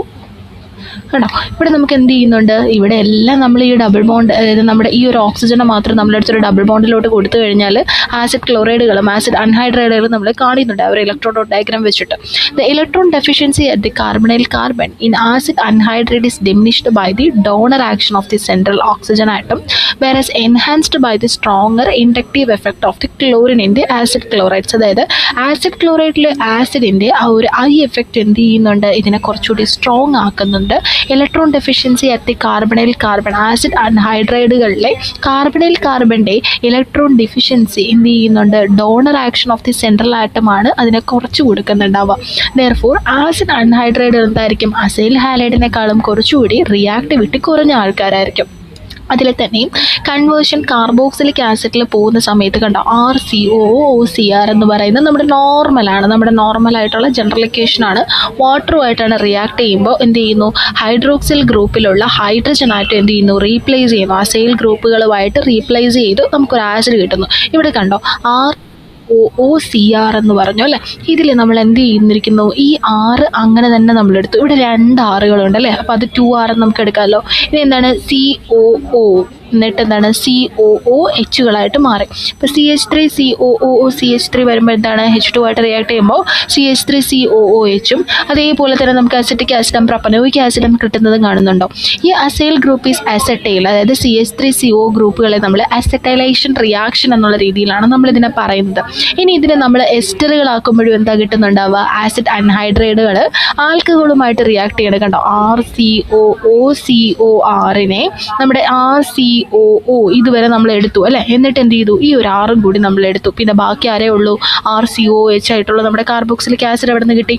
കണ്ടോ, ഇവിടെ നമുക്ക് എന്ത് ചെയ്യുന്നുണ്ട്, ഇവിടെ എല്ലാം നമ്മൾ ഈ ഡബിൾ ബോണ്ട്, അതായത് നമ്മുടെ ഈ ഒരു ഓക്സിജനെ മാത്രം നമ്മളെടുത്തൊരു ഡബിൾ ബോണ്ടിലോട്ട് കൊടുത്തു കഴിഞ്ഞാൽ ആസിഡ് ക്ലോറൈഡുകളും ആസിഡ് അൺഹൈഡ്രേറ്റുകളും നമ്മൾ കാണുന്നുണ്ട് ആ ഒരു ഇലക്ട്രോൺ ഡയഗ്രാം വെച്ചിട്ട്. The electron deficiency at the carbonyl carbon in acid anhydride is diminished by the donor action of the central oxygen atom, whereas enhanced by the stronger inductive effect of the chlorine in the acid chlorides. അതായത് acid ക്ലോറൈഡിൽ ആസിഡിൻ്റെ ആ ഒരു effect എന്ത് ചെയ്യുന്നുണ്ട്, ഇതിനെ കുറച്ചുകൂടി strong ആക്കുന്നുണ്ട്. Electron deficiency at the carbonyl carbon, acid അൺഹൈഡ്രേറ്റുകളിലെ കാർബണൈൽ കാർബണിൻ്റെ ഇലക്ട്രോൺ ഡെഫിഷ്യൻസി എന്ത് ചെയ്യുന്നുണ്ട്, donor action of the central ആറ്റമാണ് അതിനെ കുറച്ച് കൊടുക്കുന്നുണ്ടാവുക. ദെയർഫോർ ആസിഡ് അൺഹൈഡ്രേറ്റ് എന്തായിരിക്കും, അസൈൽ ഹാലൈഡിനേക്കാളും കുറച്ചുകൂടി റിയാക്ടിവിറ്റി കുറഞ്ഞ ആൾക്കാരായിരിക്കും. അതിൽ തന്നെയും കൺവേർഷൻ കാർബോക്സിലിക് ആസിഡിൽ പോകുന്ന സമയത്ത് കണ്ടോ RCOOCR എന്ന് പറയുന്നത് നമ്മുടെ നോർമലാണ്, നമ്മുടെ നോർമലായിട്ടുള്ള ജനറലിക്കേഷനാണ്. വാട്ടറുമായിട്ടാണ് റിയാക്ട് ചെയ്യുമ്പോൾ എന്ത് ചെയ്യുന്നു, ഹൈഡ്രോക്സിൽ ഗ്രൂപ്പിലുള്ള ഹൈഡ്രജൻ ആയിട്ട് എന്ത് ചെയ്യുന്നു, റീപ്ലേസ് ചെയ്യുന്നു. അസൈൽ ഗ്രൂപ്പുകളുമായിട്ട് റീപ്ലേസ് ചെയ്ത് നമുക്കൊരു ആസിഡ് കിട്ടുന്നു. ഇവിടെ കണ്ടോ ROCR എന്ന് പറഞ്ഞു അല്ലേ. ഇതിൽ നമ്മൾ എന്ത് ചെയ്യുന്നിരിക്കുന്നു, ഈ 6 അങ്ങനെ തന്നെ നമ്മളെടുത്തു. ഇവിടെ 2 ആറുകളുണ്ട് അല്ലേ, അപ്പോൾ അത് 2R നമുക്ക് എടുക്കാമല്ലോ. ഇനി എന്താണ് COO, എന്നിട്ട് എന്താണ് COOHകളായിട്ട് മാറി. ഇപ്പോൾ CH3COOCH3 വരുമ്പോൾ എന്താണ് H2 ആയിട്ട് റിയാക്ട് ചെയ്യുമ്പോൾ CH3COOHും അതേപോലെ തന്നെ നമുക്ക് അസറ്റിക് ആസിഡും പ്രൊപ്പനോയിക് ആസിഡും കിട്ടുന്നതും കാണുന്നുണ്ടോ. ഈ അസൈൽ ഗ്രൂപ്പ് ഈസ് അസറ്റൈൽ, അതായത് CH3CO ഗ്രൂപ്പുകളെ നമ്മൾ അസറ്റൈലേഷൻ റിയാക്ഷൻ എന്നുള്ള രീതിയിലാണ് നമ്മളിതിനെ പറയുന്നത്. ഇനി ഇതിനെ നമ്മൾ എസ്റ്ററുകളാക്കുമ്പോഴും എന്താ കിട്ടുന്നുണ്ടാവുക, ആസിഡ് അൺഹൈഡ്രേറ്റുകൾ ആൽക്കഹോളുമായിട്ട് റിയാക്ട് ചെയ്യണം. കണ്ടോ RCOOCORനെ നമ്മുടെ RCOO ഇതുവരെ നമ്മൾ എടുത്തു അല്ലേ, എന്നിട്ട് എന്ത് ചെയ്തു, ഈ ഒരു 6ഉം കൂടി നമ്മൾ എടുത്തു. പിന്നെ ബാക്കി ആരേ ഉള്ളൂ, RCOH ആയിട്ടുള്ള നമ്മുടെ കാർബോക്സിലിക് ആസിഡ് എവിടെ നിന്ന് കിട്ടി.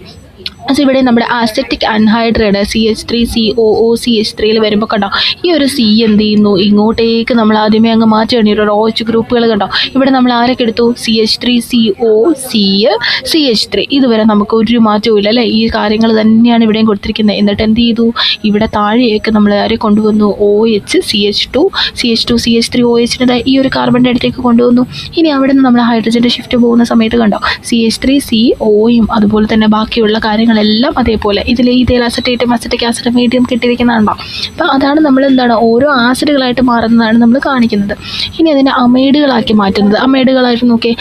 സോ ഇവിടെ നമ്മുടെ അസറ്റിക് അൺഹൈഡ്രേറ്റ് CH3COOCH3 വരുമ്പോൾ കണ്ടോ ഈ ഒരു C എന്ത് ചെയ്യുന്നു, ഇങ്ങോട്ടേക്ക് നമ്മൾ ആദ്യമേ അങ്ങ് മാറ്റുകയാണ്. ഈ ഒരു OH ഗ്രൂപ്പുകൾ കണ്ടോ, ഇവിടെ നമ്മൾ ആരൊക്കെ എടുത്തു, CH3COCH3. ഇതുവരെ നമുക്ക് ഒരു മാറ്റവും ഇല്ല അല്ലേ, ഈ കാര്യങ്ങൾ തന്നെയാണ് ഇവിടെയും കൊടുത്തിരിക്കുന്നത്. എന്നിട്ട് എന്ത് ചെയ്തു, ഇവിടെ താഴേക്ക് നമ്മൾ ആരെ കൊണ്ടുവന്നു, OH CH2CH3OHനെ ഈ ഒരു കാർബണിൻ്റെ അടുത്തേക്ക് കൊണ്ടുവന്നു. ഇനി അവിടെ നിന്ന് നമ്മൾ ഹൈഡ്രജൻ്റെ ഷിഫ്റ്റ് പോകുന്ന സമയത്ത് കണ്ടോ CH3COയും അതുപോലെ തന്നെ ബാക്കിയുള്ള കാര്യങ്ങളെല്ലാം അതേപോലെ ഇതേ അസറ്റേറ്റും അസറ്റിക് ആസിഡും മീഡിയം കിട്ടിയിരിക്കുന്നതാണോ. അപ്പോൾ അതാണ് നമ്മൾ എന്താണ് ഓരോ ആസിഡുകളായിട്ട് മാറുന്നതാണ് നമ്മൾ കാണിക്കുന്നത്. ഇനി അതിനെ അമൈഡുകളാക്കി മാറ്റുന്നത്, അമൈഡുകളായിട്ട് നോക്കിയേ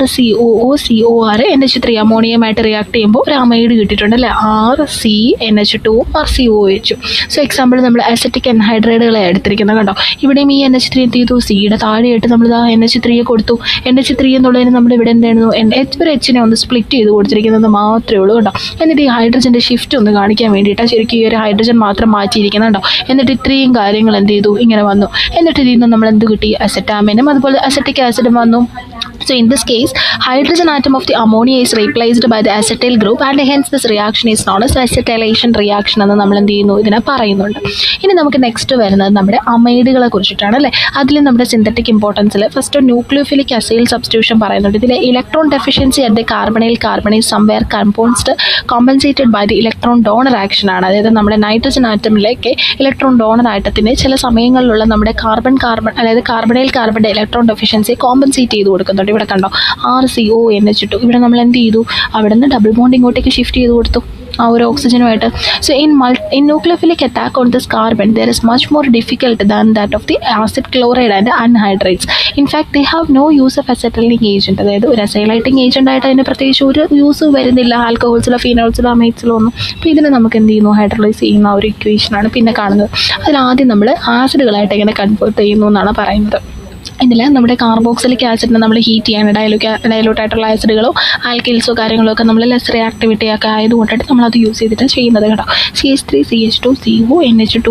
RCOOCOR NH3 അമോണിയമായിട്ട് റിയാക്ട് ചെയ്യുമ്പോൾ ഒരു അമൈഡ് കിട്ടിയിട്ടുണ്ട് അല്ലേ, RCNH2 RCOH. സോ എക്സാമ്പിൾ നമ്മൾ അസറ്റിക് അൺഹൈഡ്രേറ്റുകളെ എടുത്തിരിക്കുന്നത് കണ്ടോ, ഇവിടെയും ഈ NH3 എന്ത് ചെയ്തു, സിയുടെ താഴെയായിട്ട് നമ്മൾ NH3 കൊടുത്തു. NH3 എന്നുള്ളതിന് നമ്മൾ ഇവിടെ എന്തായിരുന്നു, ഒരു Hനെ ഒന്ന് സ്പ്ലിറ്റ് ചെയ്ത് കൊടുത്തിരിക്കുന്നത് മാത്രമേ ഉള്ളൂ കേട്ടോ. എന്നിട്ട് ഈ ഹൈഡ്രജൻ്റെ ഷിഫ്റ്റ് ഒന്ന് കാണിക്കാൻ വേണ്ടിയിട്ടാണ് ശരിക്കും ഈ ഒരു ഹൈഡ്രജൻ മാത്രം മാറ്റിയിരിക്കുന്നുണ്ടോ. എന്നിട്ട് ഇത്രയും കാര്യങ്ങൾ എന്ത് ചെയ്തു, ഇങ്ങനെ വന്നു. എന്നിട്ട് ഇതിൽ നിന്ന് നമ്മൾ എന്ത് കിട്ടി, അസറ്റാമിനും അതുപോലെ അസറ്റിക് ആസിഡും വന്നു. So in this case, hydrogen atom of the ammonia is replaced by the acetyl group and hence this reaction is known as acetylation reaction എന്ന് നമ്മൾ എന്ത് ചെയ്യുന്നു, ഇതിനെ പറയുന്നുണ്ട്. ഇനി നമുക്ക് നെക്സ്റ്റ് വരുന്നത് നമ്മുടെ അമൈഡുകളെ കുറിച്ചിട്ടാണ് അല്ലേ. അതിൽ നമ്മുടെ സിന്തറ്റിക് ഇമ്പോർട്ടൻസിൽ ഫസ്റ്റ് ന്യൂക്ലിയോഫിലിക് അസൈൽ സബ്സ്റ്റിറ്റ്യൂഷൻ പറയുന്നുണ്ട്. ഇതിൽ electron deficiency at the carbonyl carbon is somewhere compensated by the electron donor action ആണ്. അതായത് നമ്മുടെ നൈട്രജൻ ആറ്റമിലേക്ക് ഇലക്ട്രോൺ ഡോണർ ആറ്റത്തിന് ചില സമയങ്ങളിലുള്ള നമ്മുടെ കാർബൺ അതായത് കാർബണൈൽ കാർബണിൻ്റെ ഇലക്ട്രോൺ ഡെഫിഷ്യൻസി കോമ്പൻസേറ്റ് ചെയ്ത് കൊടുക്കുന്നുണ്ട്. ഇവിടെ കണ്ടോ RCONH2, ഇവിടെ നമ്മൾ എന്ത് ചെയ്തു, അവിടെ നിന്ന് ഡബിൾ ബോണ്ട് ഇങ്ങോട്ടേക്ക് ഷിഫ്റ്റ് ചെയ്ത് കൊടുത്തു ആ ഒരു ഓക്സിജനുമായിട്ട്. So in nucleophilic attack on this carbon there is much more difficult than that of the acid chloride and anhydrides. In fact they have no use of acetylating agent, അതായത് ഒരു അസൈലൈറ്റിംഗ് agent ആയിട്ട് അതിന് പ്രത്യേകിച്ച് ഒരു യൂസ് വരുന്നില്ല ആൽക്കഹോൾസിലോ ഫീനോൾസിലോ അമൈഡ്സിലോ ഒന്നും. അപ്പോൾ ഇതിനെ നമുക്ക് എന്ത് ചെയ്യുന്നു, ഹൈഡ്രോളൈസ് ചെയ്യുന്ന ഒരു ഇക്വേഷനാണ് പിന്നെ കാണുന്നത്. അതിലാദ്യം നമ്മൾ ആസിഡുകളായിട്ട് എങ്ങനെ കൺവേർട്ട് ചെയ്യുന്നു എന്നാണ് പറയുന്നത്. ഇതിൽ നമ്മുടെ കാർബോക്സിലിക് ആസിഡിനെ നമ്മൾ ഹീറ്റ് ചെയ്യാണ്, ഡയലൂട്ടായിട്ടുള്ള ആസിഡുകളോ ആൽക്കിൽസോ കാര്യങ്ങളോ ഒക്കെ നമ്മൾ ലെസ് റിയാക്ടിവിറ്റി ഒക്കെ ആയതുകൊണ്ടിട്ട് നമ്മളത് യൂസ് ചെയ്തിട്ട് ചെയ്യുന്നത് കേട്ടോ. CH3CH2CO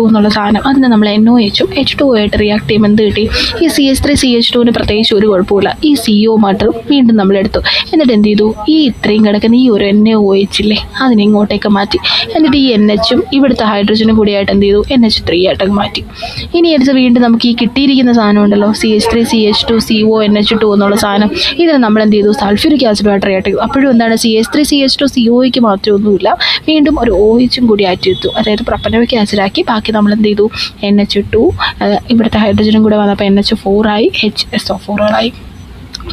എന്നുള്ള സാധനം അതിന് നമ്മൾ NOHും H2O ആയിട്ട് റിയാക്ട് ചെയ്യുമ്പോൾ എന്ത് കിട്ടി? ഈ CH3CH2ന് പ്രത്യേകിച്ച് ഒരു കുഴപ്പമില്ല, ഈ CO മാത്രം വീണ്ടും നമ്മളെടുത്തു. എന്നിട്ട് എന്ത് ചെയ്തു? ഈ ഇത്രയും കിടക്കുന്ന ഈ ഒരു NaOH ഇല്ലേ അതിനെ ഇങ്ങോട്ടേക്ക് മാറ്റി. എന്നിട്ട് ഈ NHും ഇവിടുത്തെ ഹൈഡ്രജനും കൂടിയായിട്ട് എന്ത് ചെയ്തു? NH3 ആയിട്ടൊക്കെ മാറ്റി. ഇനി എടുത്ത് വീണ്ടും നമുക്ക് ഈ കിട്ടിയിരിക്കുന്ന സാധനം ഉണ്ടല്ലോ CH3CH2CONH2 എന്നുള്ള സാധനം, ഇതിന് നമ്മൾ എന്ത് ചെയ്തു? സൾഫ്യൂരിക് ആസിഡുമായിട്ട് റിയാക്ട് ചെയ്തു. അപ്പോഴും എന്താണ്? CH3CH2COയ്ക്ക് മാത്രമൊന്നുമില്ല, വീണ്ടും ഒരു OHും കൂടി ആറ്റി എടുത്തു. അതായത് പ്രൊപ്പനോയിക് ആസിഡാക്കി. ബാക്കി നമ്മൾ എന്ത് ചെയ്തു? NH2 ഇവിടുത്തെ ഹൈഡ്രജനും കൂടെ വന്നപ്പോൾ NH4 ആയി, HSO4 ആയി.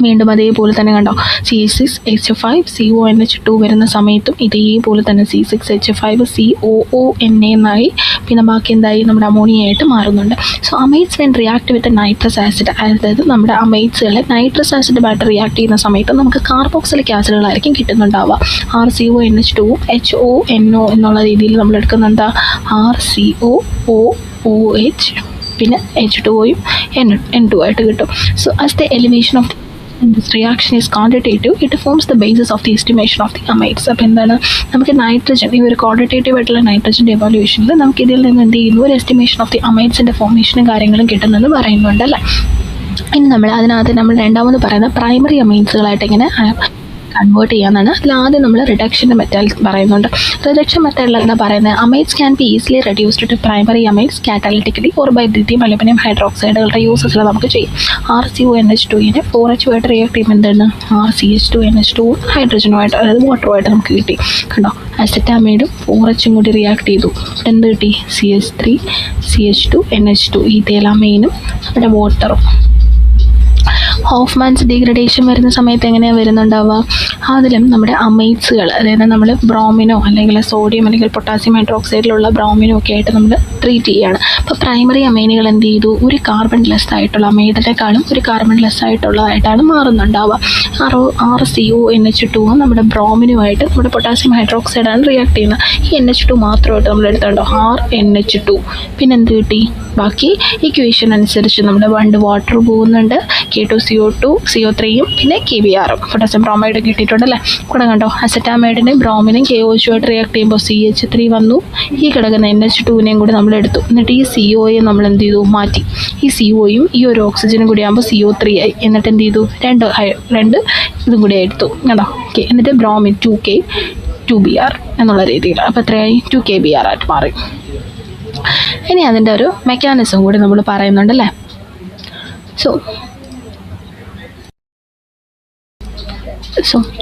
വീണ്ടും അതേപോലെ തന്നെ കണ്ടോ C6H5CONH2 വരുന്ന സമയത്തും ഇതേപോലെ തന്നെ C6H5COONA എന്നായി. പിന്നെ ബാക്കി എന്തായി? നമ്മുടെ അമോണിയയായിട്ട് മാറുന്നുണ്ട്. So amides when react with nitrous acid, അതായത് നമ്മുടെ അമൈഡ്സുകളെ നൈട്രസ് ആസിഡുമായിട്ട് റിയാക്ട് ചെയ്യുന്ന സമയത്ത് നമുക്ക് കാർബോക്സിലിക് ആസിഡുകളായിരിക്കും കിട്ടുന്നുണ്ടാവുക. RCONH2 HONO എന്നുള്ള രീതിയിൽ നമ്മൾ എടുക്കുന്നുണ്ട്. RCOOH പിന്നെ H2Oയും N2 ആയിട്ട് കിട്ടും. So as the elevation of this reaction is quantitative, it forms the basis of the estimation of the amides. അപ്പോൾ എന്താണ്? നമുക്ക് നൈട്രജൻ, ഈ ഒരു ക്വാണ്ടിറ്റേറ്റീവ് ആയിട്ടുള്ള നൈട്രജൻ്റെ എവാലുവേഷനിൽ നമുക്ക് ഇതിൽ നിന്ന് എന്ത് ചെയ്യുന്നു? ഒരു എസ്റ്റിമേഷൻ ഓഫ് ദി അമൈഡ്സിൻ്റെ ഫോർമേഷനും കാര്യങ്ങളും കിട്ടുന്നെന്ന് പറയുന്നുണ്ട് അല്ലേ. ഇനി അതിനകത്ത് നമ്മൾ രണ്ടാമത് പറയുന്ന പ്രൈമറി അമൈഡ്സുകളായിട്ട് എങ്ങനെ കൺവേർട്ട് ചെയ്യാന്നാണ്. അതിലാദ്യം നമ്മൾ റിഡക്ഷൻ മെത്തേഡ് പറയുന്നുണ്ട്. റിഡക്ഷൻ മെത്തേഡിൽ എന്താ പറയുന്നത്? Amides can be easily reduced to primary amides catalytically or by lithium aluminium ഹൈഡ്രോക്സൈഡുകളുടെ യൂസസിൽ നമുക്ക് ചെയ്യും. RCONH2നെ 4H ആയിട്ട് റിയാക്ട് ചെയ്യുമ്പോൾ എന്താണ്? RCH2NH2 ഹൈഡ്രജനുമായിട്ട്, അതായത് വാട്ടറുമായിട്ട് നമുക്ക് കിട്ടി. കണ്ടോ? അസറ്റാമൈഡും 4Hും കൂടി റിയാക്ട് ചെയ്തു. എന്ത് കിട്ടി? CH3CH2NH2 ഈ തേലാമൈനും നമ്മുടെ വാട്ടറും. ഹോഫ്മാൻസ് ഡീഗ്രഡേഷൻ വരുന്ന സമയത്ത് എങ്ങനെയാണ് വരുന്നുണ്ടാവുക? അതിലും നമ്മുടെ അമൈഡ്സുകൾ, അതായത് നമ്മൾ ബ്രോമിനോ അല്ലെങ്കിൽ സോഡിയം അല്ലെങ്കിൽ പൊട്ടാസ്യം ഹൈഡ്രോക്സൈഡിലുള്ള ബ്രോമിനോ ഒക്കെ ആയിട്ട് നമ്മൾ ട്രീറ്റ് ചെയ്യുകയാണ്. അപ്പോൾ പ്രൈമറി അമൈനുകൾ എന്ത് ചെയ്തു? ഒരു കാർബൺ ലെസ് ആയിട്ടുള്ള അമൈഡിനേക്കാളും ഒരു കാർബൺ ലെസ് ആയിട്ടുള്ളതായിട്ടാണ് മാറുന്നുണ്ടാവുക. RCONH2 നമ്മുടെ ബ്രോമിനുമായിട്ട് നമ്മുടെ പൊട്ടാസ്യം ഹൈഡ്രോക്സൈഡാണ് റിയാക്ട് ചെയ്യുന്നത്. ഈ NH2 മാത്രമായിട്ട് നമ്മൾ എടുത്തുണ്ടോ? RNH2. പിന്നെ എന്ത് കിട്ടി? ബാക്കി ഇക്വേഷൻ അനുസരിച്ച് നമ്മുടെ 1 വാട്ടർ പോകുന്നുണ്ട്, K2CO2 CO3യും പിന്നെ KBRഉം പൊട്ടാസ്യം ബ്രോമൈഡ് കിട്ടിയിട്ടുണ്ടല്ലേ. കൂടെ കണ്ടോ? അസറ്റാമൈഡിനെയും ബ്രോമിനെയും KOH ആയിട്ട് റിയാക്ട് ചെയ്യുമ്പോൾ CH3 വന്നു. ഈ കിടക്കുന്ന NH2നെയും കൂടി നമ്മൾ എടുത്തു. എന്നിട്ട് ഈ COയെ നമ്മൾ എന്ത് ചെയ്തു? മാറ്റി. ഈ COയും ഈ ഒരു ഓക്സിജനും കൂടി ആകുമ്പോൾ CO3 ആയി. എന്നിട്ട് എന്ത് ചെയ്തു? രണ്ട് ഇതും കൂടി എടുത്തു. കണ്ടോ? ഓക്കെ. എന്നിട്ട് ബ്രോമിൻ 2K 2Br എന്നുള്ള രീതിയിൽ. അപ്പോൾ എത്രയായി? 2KBr ആയിട്ട് മാറി. ഇനി അതിൻ്റെ ഒരു മെക്കാനിസം കൂടി നമ്മൾ പറയുന്നുണ്ടല്ലേ. സോ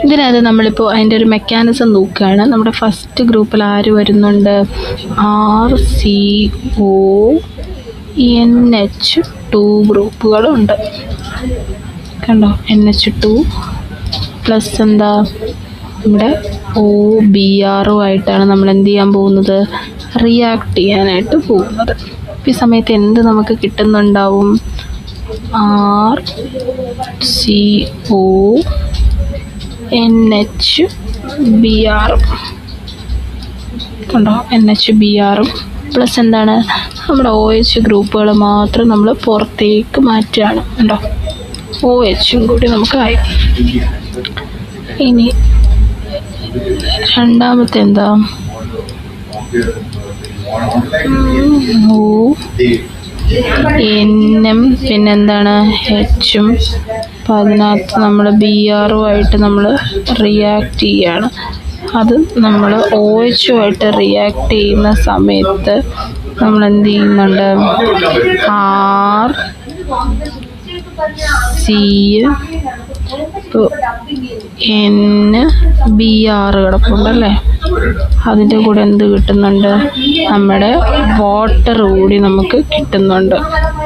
ഇതിനകത്ത് നമ്മളിപ്പോൾ അതിൻ്റെ ഒരു മെക്കാനിസം നോക്കുകയാണ്. നമ്മുടെ ഫസ്റ്റ് ഗ്രൂപ്പിൽ ആര് വരുന്നുണ്ട്? RCONH2 ഗ്രൂപ്പുകളുണ്ട്. കണ്ടോ? NH2 പ്ലസ് എന്താ? നമ്മുടെ OBRുമായിട്ടാണ് നമ്മൾ എന്ത് ചെയ്യാൻ പോകുന്നത്? റിയാക്ട് ചെയ്യാനായിട്ട് പോകുന്നത്. ഈ സമയത്ത് എന്ത് നമുക്ക് കിട്ടുന്നുണ്ടാവും? RCONHBr. കണ്ടോ? NHBrഉം പ്ലസ് എന്താണ്? നമ്മുടെ OH ഗ്രൂപ്പുകൾ മാത്രം നമ്മൾ പുറത്തേക്ക് മാറ്റുകയാണ്. കണ്ടോ? OHും കൂടി നമുക്കായി. ഇനി രണ്ടാമത്തെ എന്താ? Nm പിന്നെന്താണ്? Hഉം. അപ്പോൾ അതിനകത്ത് നമ്മൾ Brുമായിട്ട് നമ്മൾ റിയാക്ട് ചെയ്യുകയാണ്. അത് നമ്മൾ OHുമായിട്ട് റിയാക്ട് ചെയ്യുന്ന സമയത്ത് നമ്മൾ എന്ത് ചെയ്യുന്നുണ്ട്? NBr കിടപ്പുണ്ടല്ലേ. അതിൻ്റെ കൂടെ എന്ത് കിട്ടുന്നുണ്ട്? നമ്മുടെ വാട്ടർ കൂടി നമുക്ക് കിട്ടുന്നുണ്ട്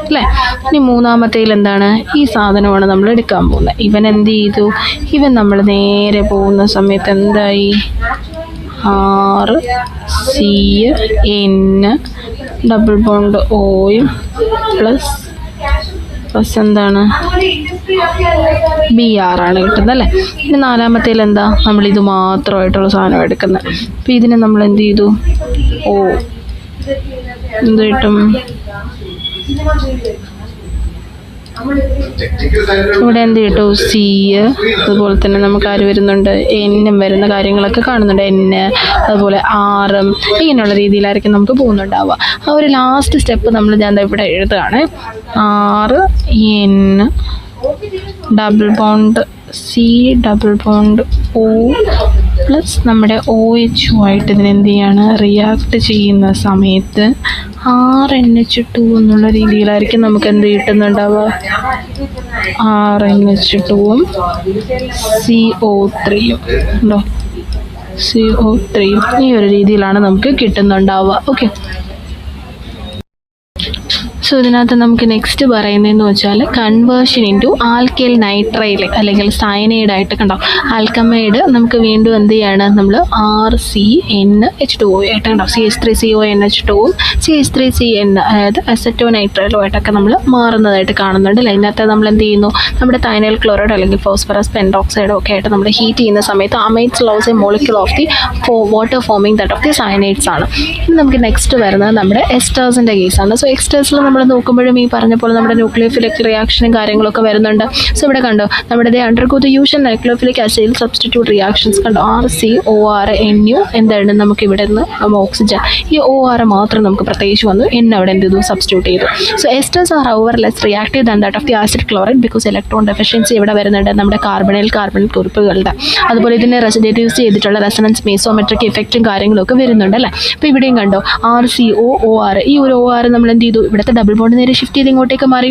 അല്ലേ. ഇനി മൂന്നാമത്തേൽ എന്താണ്? ഈ സാധനമാണ് നമ്മൾ എടുക്കാൻ പോകുന്നത്. ഇവൻ എന്ത് ചെയ്തു? ഇവൻ നമ്മൾ നേരെ പോകുന്ന സമയത്ത് എന്തായി? RCN ഡബിൾ ബോണ്ട് ഓയും പ്ലസ് എന്താണ്? BR ആണ് കിട്ടുന്നത് അല്ലേ. ഇനി നാലാമത്തേൽ എന്താ? നമ്മളിത് മാത്രമായിട്ടുള്ള സാധനം എടുക്കുന്നത്. അപ്പോൾ ഇതിനെ നമ്മൾ എന്ത് ചെയ്തു? എന്ത് കിട്ടും? ഇവിടെ എന്ത് കിട്ടും? സി, അതുപോലെ തന്നെ നമുക്ക് ആര് വരുന്നുണ്ട്? എന്നും വരുന്ന കാര്യങ്ങളൊക്കെ കാണുന്നുണ്ട്. എൻ, അതുപോലെ ആറും ഇങ്ങനെയുള്ള രീതിയിലായിരിക്കും നമുക്ക് പോകുന്നുണ്ടാവുക. ആ ഒരു ലാസ്റ്റ് സ്റ്റെപ്പ് നമ്മൾ ഞാൻ ഇവിടെ എഴുതുകയാണ്. ആറ് N double bond C double bond O plus നമ്മുടെ ഒ എച്ചുമായിട്ട് ഇതിനെന്ത് ചെയ്യാണ്? റിയാക്ട് ചെയ്യുന്ന സമയത്ത് RNH2 എന്നുള്ള രീതിയിലായിരിക്കും നമുക്ക് എന്ത് കിട്ടുന്നുണ്ടാവുക? RNH2ഉം CO3യും ഉണ്ടോ? CO3യും ഈ ഒരു രീതിയിലാണ് നമുക്ക് കിട്ടുന്നുണ്ടാവുക. ഓക്കെ, സോ ഇതിനകത്ത് നമുക്ക് നെക്സ്റ്റ് പറയുന്നതെന്ന് വെച്ചാൽ കൺവേർഷൻ ഇൻറ്റു ആൽക്കൈൽ നൈട്രൈൽ അല്ലെങ്കിൽ സയനൈഡായിട്ട് കണ്ടോ. ആൽക്കമൈഡ് നമുക്ക് വീണ്ടും എന്ത് ചെയ്യാണ്? നമ്മൾ RCNH2O ആയിട്ട് കണ്ടോ, CH3CONH2ഉം CH3CN അതായത് അസറ്റോനൈട്രൈലുമായിട്ടൊക്കെ നമ്മൾ മാറുന്നതായിട്ട് കാണുന്നുണ്ട്. അതിനകത്ത് നമ്മൾ എന്ത് ചെയ്യുന്നു? നമ്മുടെ തൈനൈൽ ക്ലോറൈഡ് അല്ലെങ്കിൽ ഫോസ്ഫറസ് പെൻഡോക്സൈഡോ ഒക്കെ ആയിട്ട് നമ്മൾ ഹീറ്റ് ചെയ്യുന്ന സമയത്ത് amides lose a molecule of the water forming that of the cyanides ആണ്. ഇനി നമുക്ക് നെക്സ്റ്റ് വരുന്നത് നമ്മുടെ എസ്റ്റേഴ്സിൻ്റെ കേസാണ്. സോ എസ്റ്റേഴ്സിൽ നമ്മൾ നോക്കുമ്പോഴും ഈ പറഞ്ഞ പോലെ നമ്മുടെ ന്യൂക്ലിയോഫിലിക് റിയാക്ഷനും കാര്യങ്ങളൊക്കെ വരുന്നുണ്ട്. സോ ഇവിടെ കണ്ടോ, നമ്മുടെ undergo the usual nucleophilic acid substitute reactions കണ്ടോ. RCORNU എന്താണ്? നമുക്ക് ഇവിടെ നിന്ന് ഓക്സിജൻ ഈ OR മാത്രം നമുക്ക് പ്രത്യേകിച്ച് വന്നു, N അവിടെ എന്ത് ചെയ്തു? സബ്സ്റ്റിറ്റ്യൂട്ട് ചെയ്തു. So esters are however less reactive than that of the acid chloride because electron deficiency ഇവിടെ വരുന്നുണ്ട് നമ്മുടെ കാർബൺ കുറിപ്പുകളുടെ. അതുപോലെ ഇതിനെ റെഡ്യൂസ് ചെയ്തിട്ടുള്ള റെസണൻസ് മീസോമെട്രിക് ഇഫക്റ്റും കാര്യങ്ങളും ഒക്കെ വരുന്നുണ്ട് അല്ലേ. അപ്പോൾ ഇവിടെയും കണ്ടോ RCOOR ഈ ഒരു OR നമ്മൾ എന്ത് ചെയ്തു? ഇവിടുത്തെ ഡബിൾ ബോണ്ട് നേരെ ഷിഫ്റ്റ് ചെയ്ത് ഇങ്ങോട്ടേക്ക് മാറി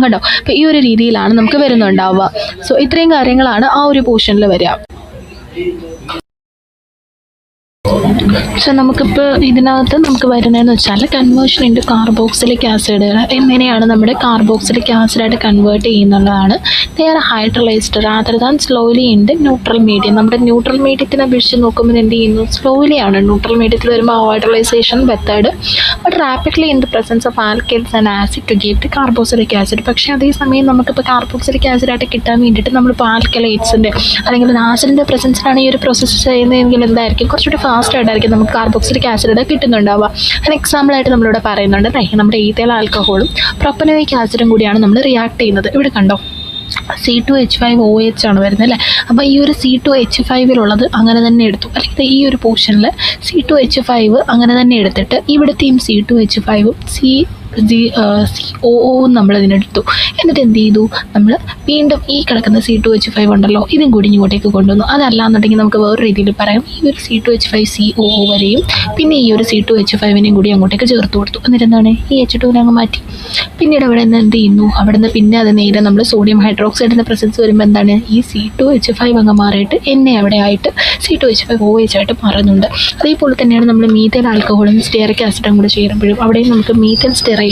കണ്ടോ. അപ്പോൾ ഈ ഒരു രീതിയിലാണ് നമുക്ക് വരുന്നുണ്ടാവുക. സോ ഇത്രയും കാര്യങ്ങളാണ് ആ ഒരു പോർഷനിൽ വരിക. സോ നമുക്കിപ്പോൾ ഇതിനകത്ത് നമുക്ക് വരുന്നതെന്ന് വെച്ചാൽ കൺവേർഷൻ ഇൻറ്റു കാർബോക്സിലിക് ആസിഡുകൾ എങ്ങനെയാണ് നമ്മുടെ കാർബോക്സിലിക് ആസിഡായിട്ട് കൺവേർട്ട് ചെയ്യുന്നുള്ളതാണ്. They are hydrolysed rather than slowly in the neutral medium. നമ്മുടെ ന്യൂട്രൽ മീഡിയത്തിനെ അപേക്ഷിച്ച് നോക്കുമ്പോൾ എന്ത് ചെയ്യുന്നു? സ്ലോലി ആണ്. ന്യൂട്രൽ മീഡിയത്തിൽ വരുമ്പോൾ hydrolysation method but rapidly in the presence of alkyls and acid to give the carboxylic acid. പക്ഷേ അതേസമയം നമുക്കിപ്പോൾ കാർബോക്സിലിക് ആസിഡായിട്ട് കിട്ടാൻ വേണ്ടിയിട്ട് നമ്മളിപ്പോൾ ആൽക്കലൈറ്റ്സിൻ്റെ അല്ലെങ്കിൽ ആസിഡിൻ്റെ പ്രസൻസിലാണ് ഈ ഒരു പ്രോസസ്സ് ചെയ്യുന്നതെങ്കിൽ എന്തായിരിക്കും? കുറച്ചുകൂടി ഫാസ്റ്റ് ആയിട്ടായിരിക്കും നമുക്ക് കാർബോക്സിലിക് ആസിഡ് കിട്ടുന്നുണ്ടാവുക. അതിന് എക്സാമ്പിളായിട്ട് നമ്മളിവിടെ പറയുന്നുണ്ട് നമ്മുടെ ഈഥൈൽ ആൽക്കഹോളും പ്രൊപ്പനോയിക് ആസിഡും കൂടിയാണ് നമ്മൾ റിയാക്ട് ചെയ്യുന്നത്. ഇവിടെ കണ്ടോ C2H5OH ആണ് വരുന്നത് അല്ലേ. അപ്പോൾ ഈ ഒരു C2H5 അങ്ങനെ തന്നെ എടുത്തു, അല്ലെങ്കിൽ ഈ ഒരു പോർഷനിൽ C2H5 അങ്ങനെ തന്നെ എടുത്തിട്ട് ഇവിടുത്തെയും C2H5ഉം COO നമ്മൾ ഇതിനെടുത്തു. എന്നിട്ട് എന്ത് ചെയ്തു? നമ്മൾ വീണ്ടും ഈ കിടക്കുന്ന C2H5 ഉണ്ടല്ലോ ഇതും കൂടി ഇങ്ങോട്ടേക്ക് കൊണ്ടുവന്നു. അതല്ല എന്നുണ്ടെങ്കിൽ നമുക്ക് വേറെ രീതിയിൽ പറയാം, ഈ ഒരു C2H5COO വരെയും പിന്നെ ഈ ഒരു C2H5നെയും കൂടി അങ്ങോട്ടേക്ക് ചേർത്ത് കൊടുത്തു. എന്നിട്ട് എന്താണ്? ഈ H2നെ അങ്ങ് മാറ്റി. പിന്നീട് അവിടെ നിന്ന് എന്ത് ചെയ്യുന്നു? അവിടെ നിന്ന് പിന്നെ അത് നേരെ നമ്മൾ സോഡിയം ഹൈഡ്രോക്സൈഡിൻ്റെ പ്രസൻസ് വരുമ്പോൾ എന്താണ്? ഈ C2H5 അങ്ങ് മാറിയിട്ട് എന്നെ അവിടെ ആയിട്ട് C2H5OH ആയിട്ട് മാറുന്നുണ്ട്. അതേപോലെ തന്നെയാണ് നമ്മൾ മീഥൈൽ ആൽക്കഹോളും സ്റ്റെറിക് ആസിഡും കൂടെ ചേരുമ്പോഴും അവിടെയും നമുക്ക് മീഥൈൽ സ്റ്റെറൈറ്റും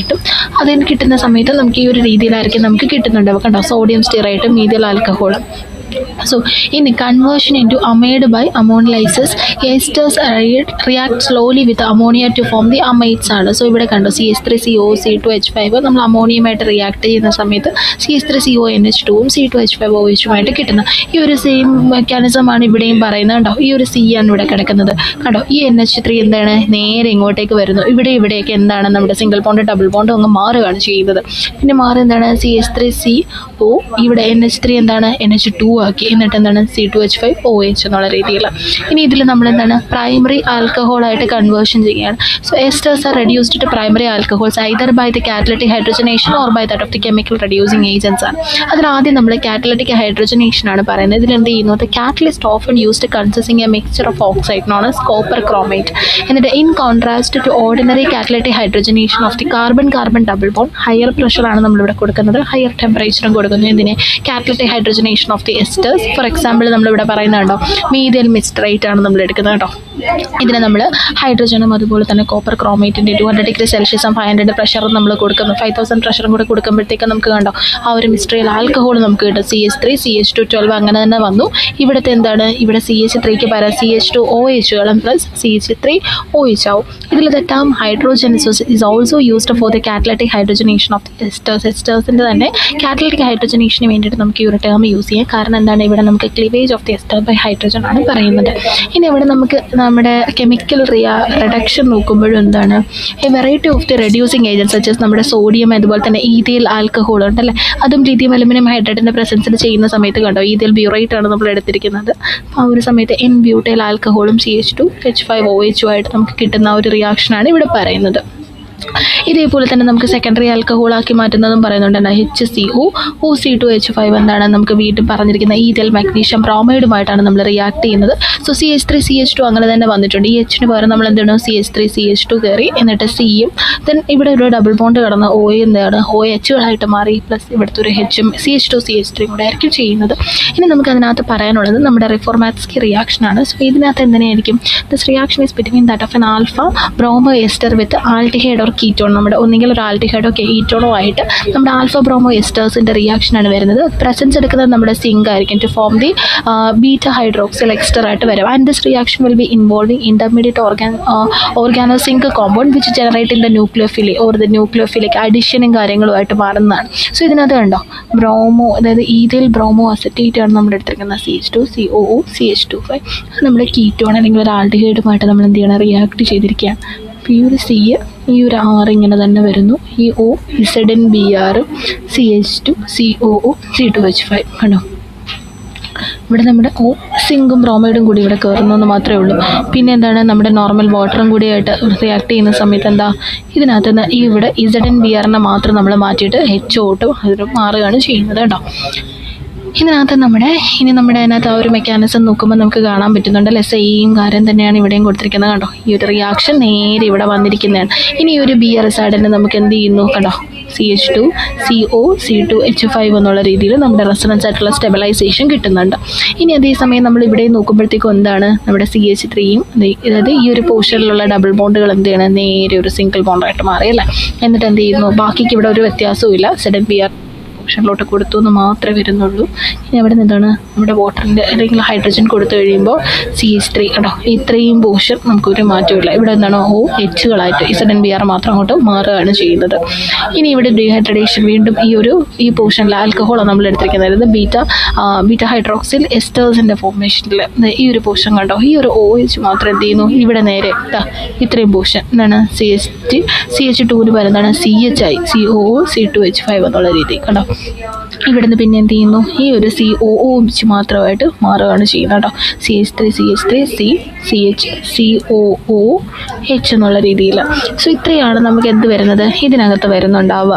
അതിന് കിട്ടുന്ന സമയത്ത് നമുക്ക് ഈ ഒരു രീതിയിലായിരിക്കും നമുക്ക് കിട്ടുന്നുണ്ട്. കണ്ടോ, സോഡിയം സ്റ്റെറൈറ്റും മീഥൈൽ ആൽക്കഹോളും. So in conversion into amide by ammonolysis, esters react slowly with ammonia to form the amides ആണ്. സോ ഇവിടെ കണ്ടോ CH3CO C2H5 നമ്മൾ അമോണിയമായിട്ട് റിയാക്ട് ചെയ്യുന്ന സമയത്ത് CH3CONH2ഉം C2H5OH കിട്ടുന്ന ഈ ഒരു സെയിം മെക്കാനിസമാണ് ഇവിടെയും പറയുന്നത്. കണ്ടോ, ഈ ഒരു C ആണ് ഇവിടെ കിടക്കുന്നത്. കണ്ടോ, ഈ NH3 എന്താണ്? നേരെ ഇങ്ങോട്ടേക്ക് വരുന്നു. ഇവിടെയൊക്കെ എന്താണ്? നമ്മുടെ സിംഗിൾ ബോണ്ട് ഡബിൾ ബോണ്ട് അങ്ങ് മാറുകയാണ് ചെയ്യുന്നത്. പിന്നെ മാറി എന്താണ്? CH3CO ഇവിടെ NH3 എന്താണ്? NH2 ആക്കി. എന്നിട്ട് എന്താണ്? C2H5OH എന്നുള്ള രീതിയിൽ. ഇനി ഇതിൽ നമ്മൾ എന്താണ്? പ്രൈമറി ആൽക്കഹോളായിട്ട് കൺവേർഷൻ ചെയ്യുകയാണ്. So esters are reduced to primary alcohols either by the catalytic hydrogenation or by that of the chemical reducing agents ആണ്. അതിലാദ്യം നമ്മൾ കാറ്റലറ്റിക് ഹൈഡ്രജനേഷൻ ആണ് പറയുന്നത്. ഇതിൽ എന്ത് ചെയ്യുന്നു? The catalyst often used consisting a mixture of oxide known as copper chromate. എന്നിട്ട് in contrast to ordinary catalytic hydrogenation of the carbon double bond higher പ്രഷറാണ് നമ്മളിവിടെ കൊടുക്കുന്നത്, ഹയർ ടെമ്പറേച്ചറും കൊടുക്കുന്നു. ഇതിനെ catalytic hydrogenation of the esters. For example നമ്മളിവിടെ പറയുന്നുണ്ടോ methyl മിസ്റ്ററേറ്റ് ആണ് നമ്മൾ എടുക്കുന്നത് കേട്ടോ. ഇതിന് നമ്മൾ ഹൈഡ്രജനും അതുപോലെ തന്നെ കോപ്പർ ക്രോമേറ്റിൻ്റെ 200 ഡിഗ്രി സെൽഷ്യസും 500 പ്രഷറും നമ്മൾ കൊടുക്കുന്നു. 5000 പ്രഷറും കൂടെ കൊടുക്കുമ്പോഴത്തേക്കും നമുക്ക് കണ്ടോ ആ ഒരു മിസ്റ്ററൈൽ ആൽക്കഹോൾ നമുക്ക് കിട്ടും. CH3 CH212 അങ്ങനെ തന്നെ വന്നു. ഇവിടുത്തെ എന്താണ്? ഇവിടെ CH3ക്ക് പകരം CH2OHകളും പ്ലസ് CH3OH ആവും. ഇതിൽ the term hydrogenolysis is also used for the catalytic hydrogenation of the esters. എസ്റ്റേഴ്സിൻ്റെ തന്നെ കാറ്റലറ്റിക് ഹൈഡ്രജനേഷന് വേണ്ടിയിട്ട് നമുക്ക് ഈ ഒരു ടേം യൂസ് ചെയ്യാം. കാരണം എന്താണ് ഇവിടെ നമുക്ക് cleavage of the ester by hydrogen ആണ് പറയുന്നത്. ഇനി ഇവിടെ നമുക്ക് നമ്മുടെ കെമിക്കൽ റിഡക്ഷൻ നോക്കുമ്പോഴും എന്താണ് A variety of the reducing agents such as നമ്മുടെ സോഡിയം അതുപോലെ തന്നെ ഈഥൈൽ ആൽക്കഹോൾ ഉണ്ടല്ലേ, അതും ലിഥിയം അലുമിനിയം ഹൈഡ്രേറ്റിൻ്റെ പ്രസൻസിൽ ചെയ്യുന്ന സമയത്ത് കണ്ടോ ഈഥൈൽ ബ്യൂറേറ്റ് ആണ് നമ്മൾ എടുത്തിരിക്കുന്നത്. അപ്പോൾ ആ ഒരു സമയത്ത് എൻ ബ്യൂട്ടൈൽ ആൽക്കഹോളും CH2H5OH ആയിട്ട് നമുക്ക് കിട്ടുന്ന ഒരു റിയാക്ഷനാണ് ഇവിടെ പറയുന്നത്. ഇതേപോലെ തന്നെ നമുക്ക് സെക്കൻഡറി ആൽക്കഹോളാക്കി മാറ്റുന്നതും പറയുന്നുണ്ട്. HCO, OC2H5 എന്താണ് നമുക്ക് വീണ്ടും പറഞ്ഞിരിക്കുന്ന ഈഥൈൽ മാഗ്നീഷ്യം ബ്രോമൈഡുമായിട്ടാണ് നമ്മൾ റിയാക്ട് ചെയ്യുന്നത്. സോ CH3CH2 അങ്ങനെ തന്നെ വന്നിട്ടുണ്ട്. ഈ എച്ചിന് പകരം നമ്മൾ എന്താണ് CH3CH2 കയറി എന്നിട്ട് സിയും ദെൻ ഇവിടെ ഒരു ഡബിൾ ബോണ്ട് കടന്ന് OA എന്താണ് OHകളായിട്ട് മാറി പ്ലസ് ഇവിടുത്തെ ഒരു Hഉം CH2CH3 കൂടെ ആയിരിക്കും ചെയ്യുന്നത്. ഇനി നമുക്ക് അതിനകത്ത് പറയാനുള്ളത് നമ്മുടെ റിഫോർമാറ്റ്സ്കി റിയാക്ഷനാണ്. സോ ഇതിനകത്ത് എന്തിനായിരിക്കും this reaction is between that of an alpha bromo ester with aldehyde or ketone. നമ്മുടെ ഒന്നെങ്കിൽ ഒരു ആൽഡിഹൈഡോ കീറ്റോണോ ആയിട്ട് നമ്മുടെ ആൽഫ ബ്രോമോ എസ്റ്റേഴ്സിൻ്റെ റിയാക്ഷനാണ് വരുന്നത്. പ്രസൻസ് എടുക്കുന്നത് നമ്മുടെ സിങ്ക് ആയിരിക്കും to form the beta hydroxyl ester ആയിട്ട് വരും. And this reaction will be involving intermediate organozinc compound which generate in the nucleophile or the nucleophilic അഡിഷനും കാര്യങ്ങളുമായിട്ട് മാറുന്നതാണ്. സോ ഇതിനകത്ത് കണ്ടോ ബ്രോമോ അതായത് ഈഥൈൽ ബ്രോമോ അസറ്റേറ്റ് ആണ് നമ്മൾ എടുത്തിരിക്കുന്നത് CH2COO CH25 നമ്മുടെ കീറ്റോൺ അല്ലെങ്കിൽ ഒരു ആൽഡിഹൈഡുമായിട്ട് നമ്മൾ എന്ത് ചെയ്യണം റിയാക്ട് ചെയ്തിരിക്കുകയാണ്. അപ്പോൾ ഈ ഒരു C ഈ ഒരു R ഇങ്ങനെ തന്നെ വരുന്നു. ഈ O ZnBr CH2COO C2H5 കണ്ടോ ഇവിടെ നമ്മുടെ സിങ്കും ബ്രോമൈഡും കൂടി ഇവിടെ കയറുന്നു മാത്രമേ ഉള്ളൂ. പിന്നെ എന്താണ് നമ്മുടെ നോർമൽ വാട്ടറും കൂടിയായിട്ട് റിയാക്ട് ചെയ്യുന്ന സമയത്ത് എന്താ ഇതിനകത്ത് നിന്ന് ഇവിടെ ZnBr മാത്രം നമ്മൾ മാറ്റിയിട്ട് HO അതിന് മാറുകയാണ് ചെയ്യുന്നത് കേട്ടോ. ഇതിനകത്ത് ഇനി നമ്മുടെ അതിനകത്ത് ആ ഒരു മെക്കാനിസം നോക്കുമ്പോൾ നമുക്ക് കാണാൻ പറ്റുന്നുണ്ട് സെയിം കാര്യം തന്നെയാണ് ഇവിടെയും കൊടുത്തിരിക്കുന്നത് കണ്ടോ. ഈ ഒരു റിയാക്ഷൻ നേരെ ഇവിടെ വന്നിരിക്കുന്നതാണ്. ഇനി ഈ ഒരു BR സൈഡിന് നമുക്ക് എന്ത് ചെയ്യുന്നു കണ്ടോ CH2CO C2H5 എന്നുള്ള രീതിയിൽ നമ്മുടെ റെസൊണൻസ് ആയിട്ടുള്ള സ്റ്റെബിലൈസേഷൻ കിട്ടുന്നുണ്ട്. ഇനി അതേസമയം നമ്മൾ ഇവിടെ നോക്കുമ്പോഴത്തേക്കും എന്താണ് നമ്മുടെ CH3യും അതായത് ഈ ഒരു പോർഷനിലുള്ള ഡബിൾ ബോണ്ടുകൾ എന്ത് ചെയ്യണം നേരെ ഒരു സിംഗിൾ ബോണ്ടായിട്ട് മാറിയല്ലേ. എന്നിട്ട് എന്ത് ചെയ്യുന്നു ബാക്കിക്ക് ഇവിടെ ഒരു വ്യത്യാസവും ഇല്ല ZnBr ഓപ്ഷനിലോട്ട് കൊടുത്തു എന്ന് മാത്രമേ വരുന്നുള്ളൂ. ഇനി അവിടെ നിന്നാണ് നമ്മുടെ വാട്ടറിൻ്റെ അല്ലെങ്കിൽ ഹൈഡ്രജൻ കൊടുത്തു കഴിയുമ്പോൾ CH3 കേട്ടോ ഇത്രയും പോർഷൻ നമുക്കൊരു മാറ്റമില്ല. ഇവിടെ എന്താണ് OHകളായിട്ട് ZnBr മാത്രം അങ്ങോട്ട് മാറുകയാണ് ചെയ്യുന്നത്. ഇനി ഇവിടെ ഡീഹൈഡ്രേഷൻ വീണ്ടും ഈ പോർഷനിൽ ആൽക്കഹോളാണ് നമ്മൾ എടുത്തിരിക്കുന്നത്. ബീറ്റ ഹൈഡ്രോക്സിൽ എസ്റ്റേഴ്സിൻ്റെ ഫോർമേഷനിൽ ഈ ഒരു പോർഷൻ കണ്ടോ ഈ ഒരു OH മാത്രം എന്ത് ചെയ്യുന്നു ഇവിടെ നേരെ ഇത്രയും പോർഷൻ എന്താണ് CH2 വരുന്നതാണ് CHI COO C2H5 എന്നുള്ള രീതി കണ്ടോ. ഇവിടുന്ന് പിന്നെ എന്ത് ചെയ്യുന്നു ഈ ഒരു COOH മാത്രമായിട്ട് മാറുകയാണ് ചെയ്യുന്നത് കേട്ടോ. CH3CH3COOH എന്നുള്ള രീതിയിൽ. സോ ഇത്രയാണ് നമുക്ക് എന്ത് വരുന്നത് ഇതിനകത്ത് വരുന്നുണ്ടാവുക.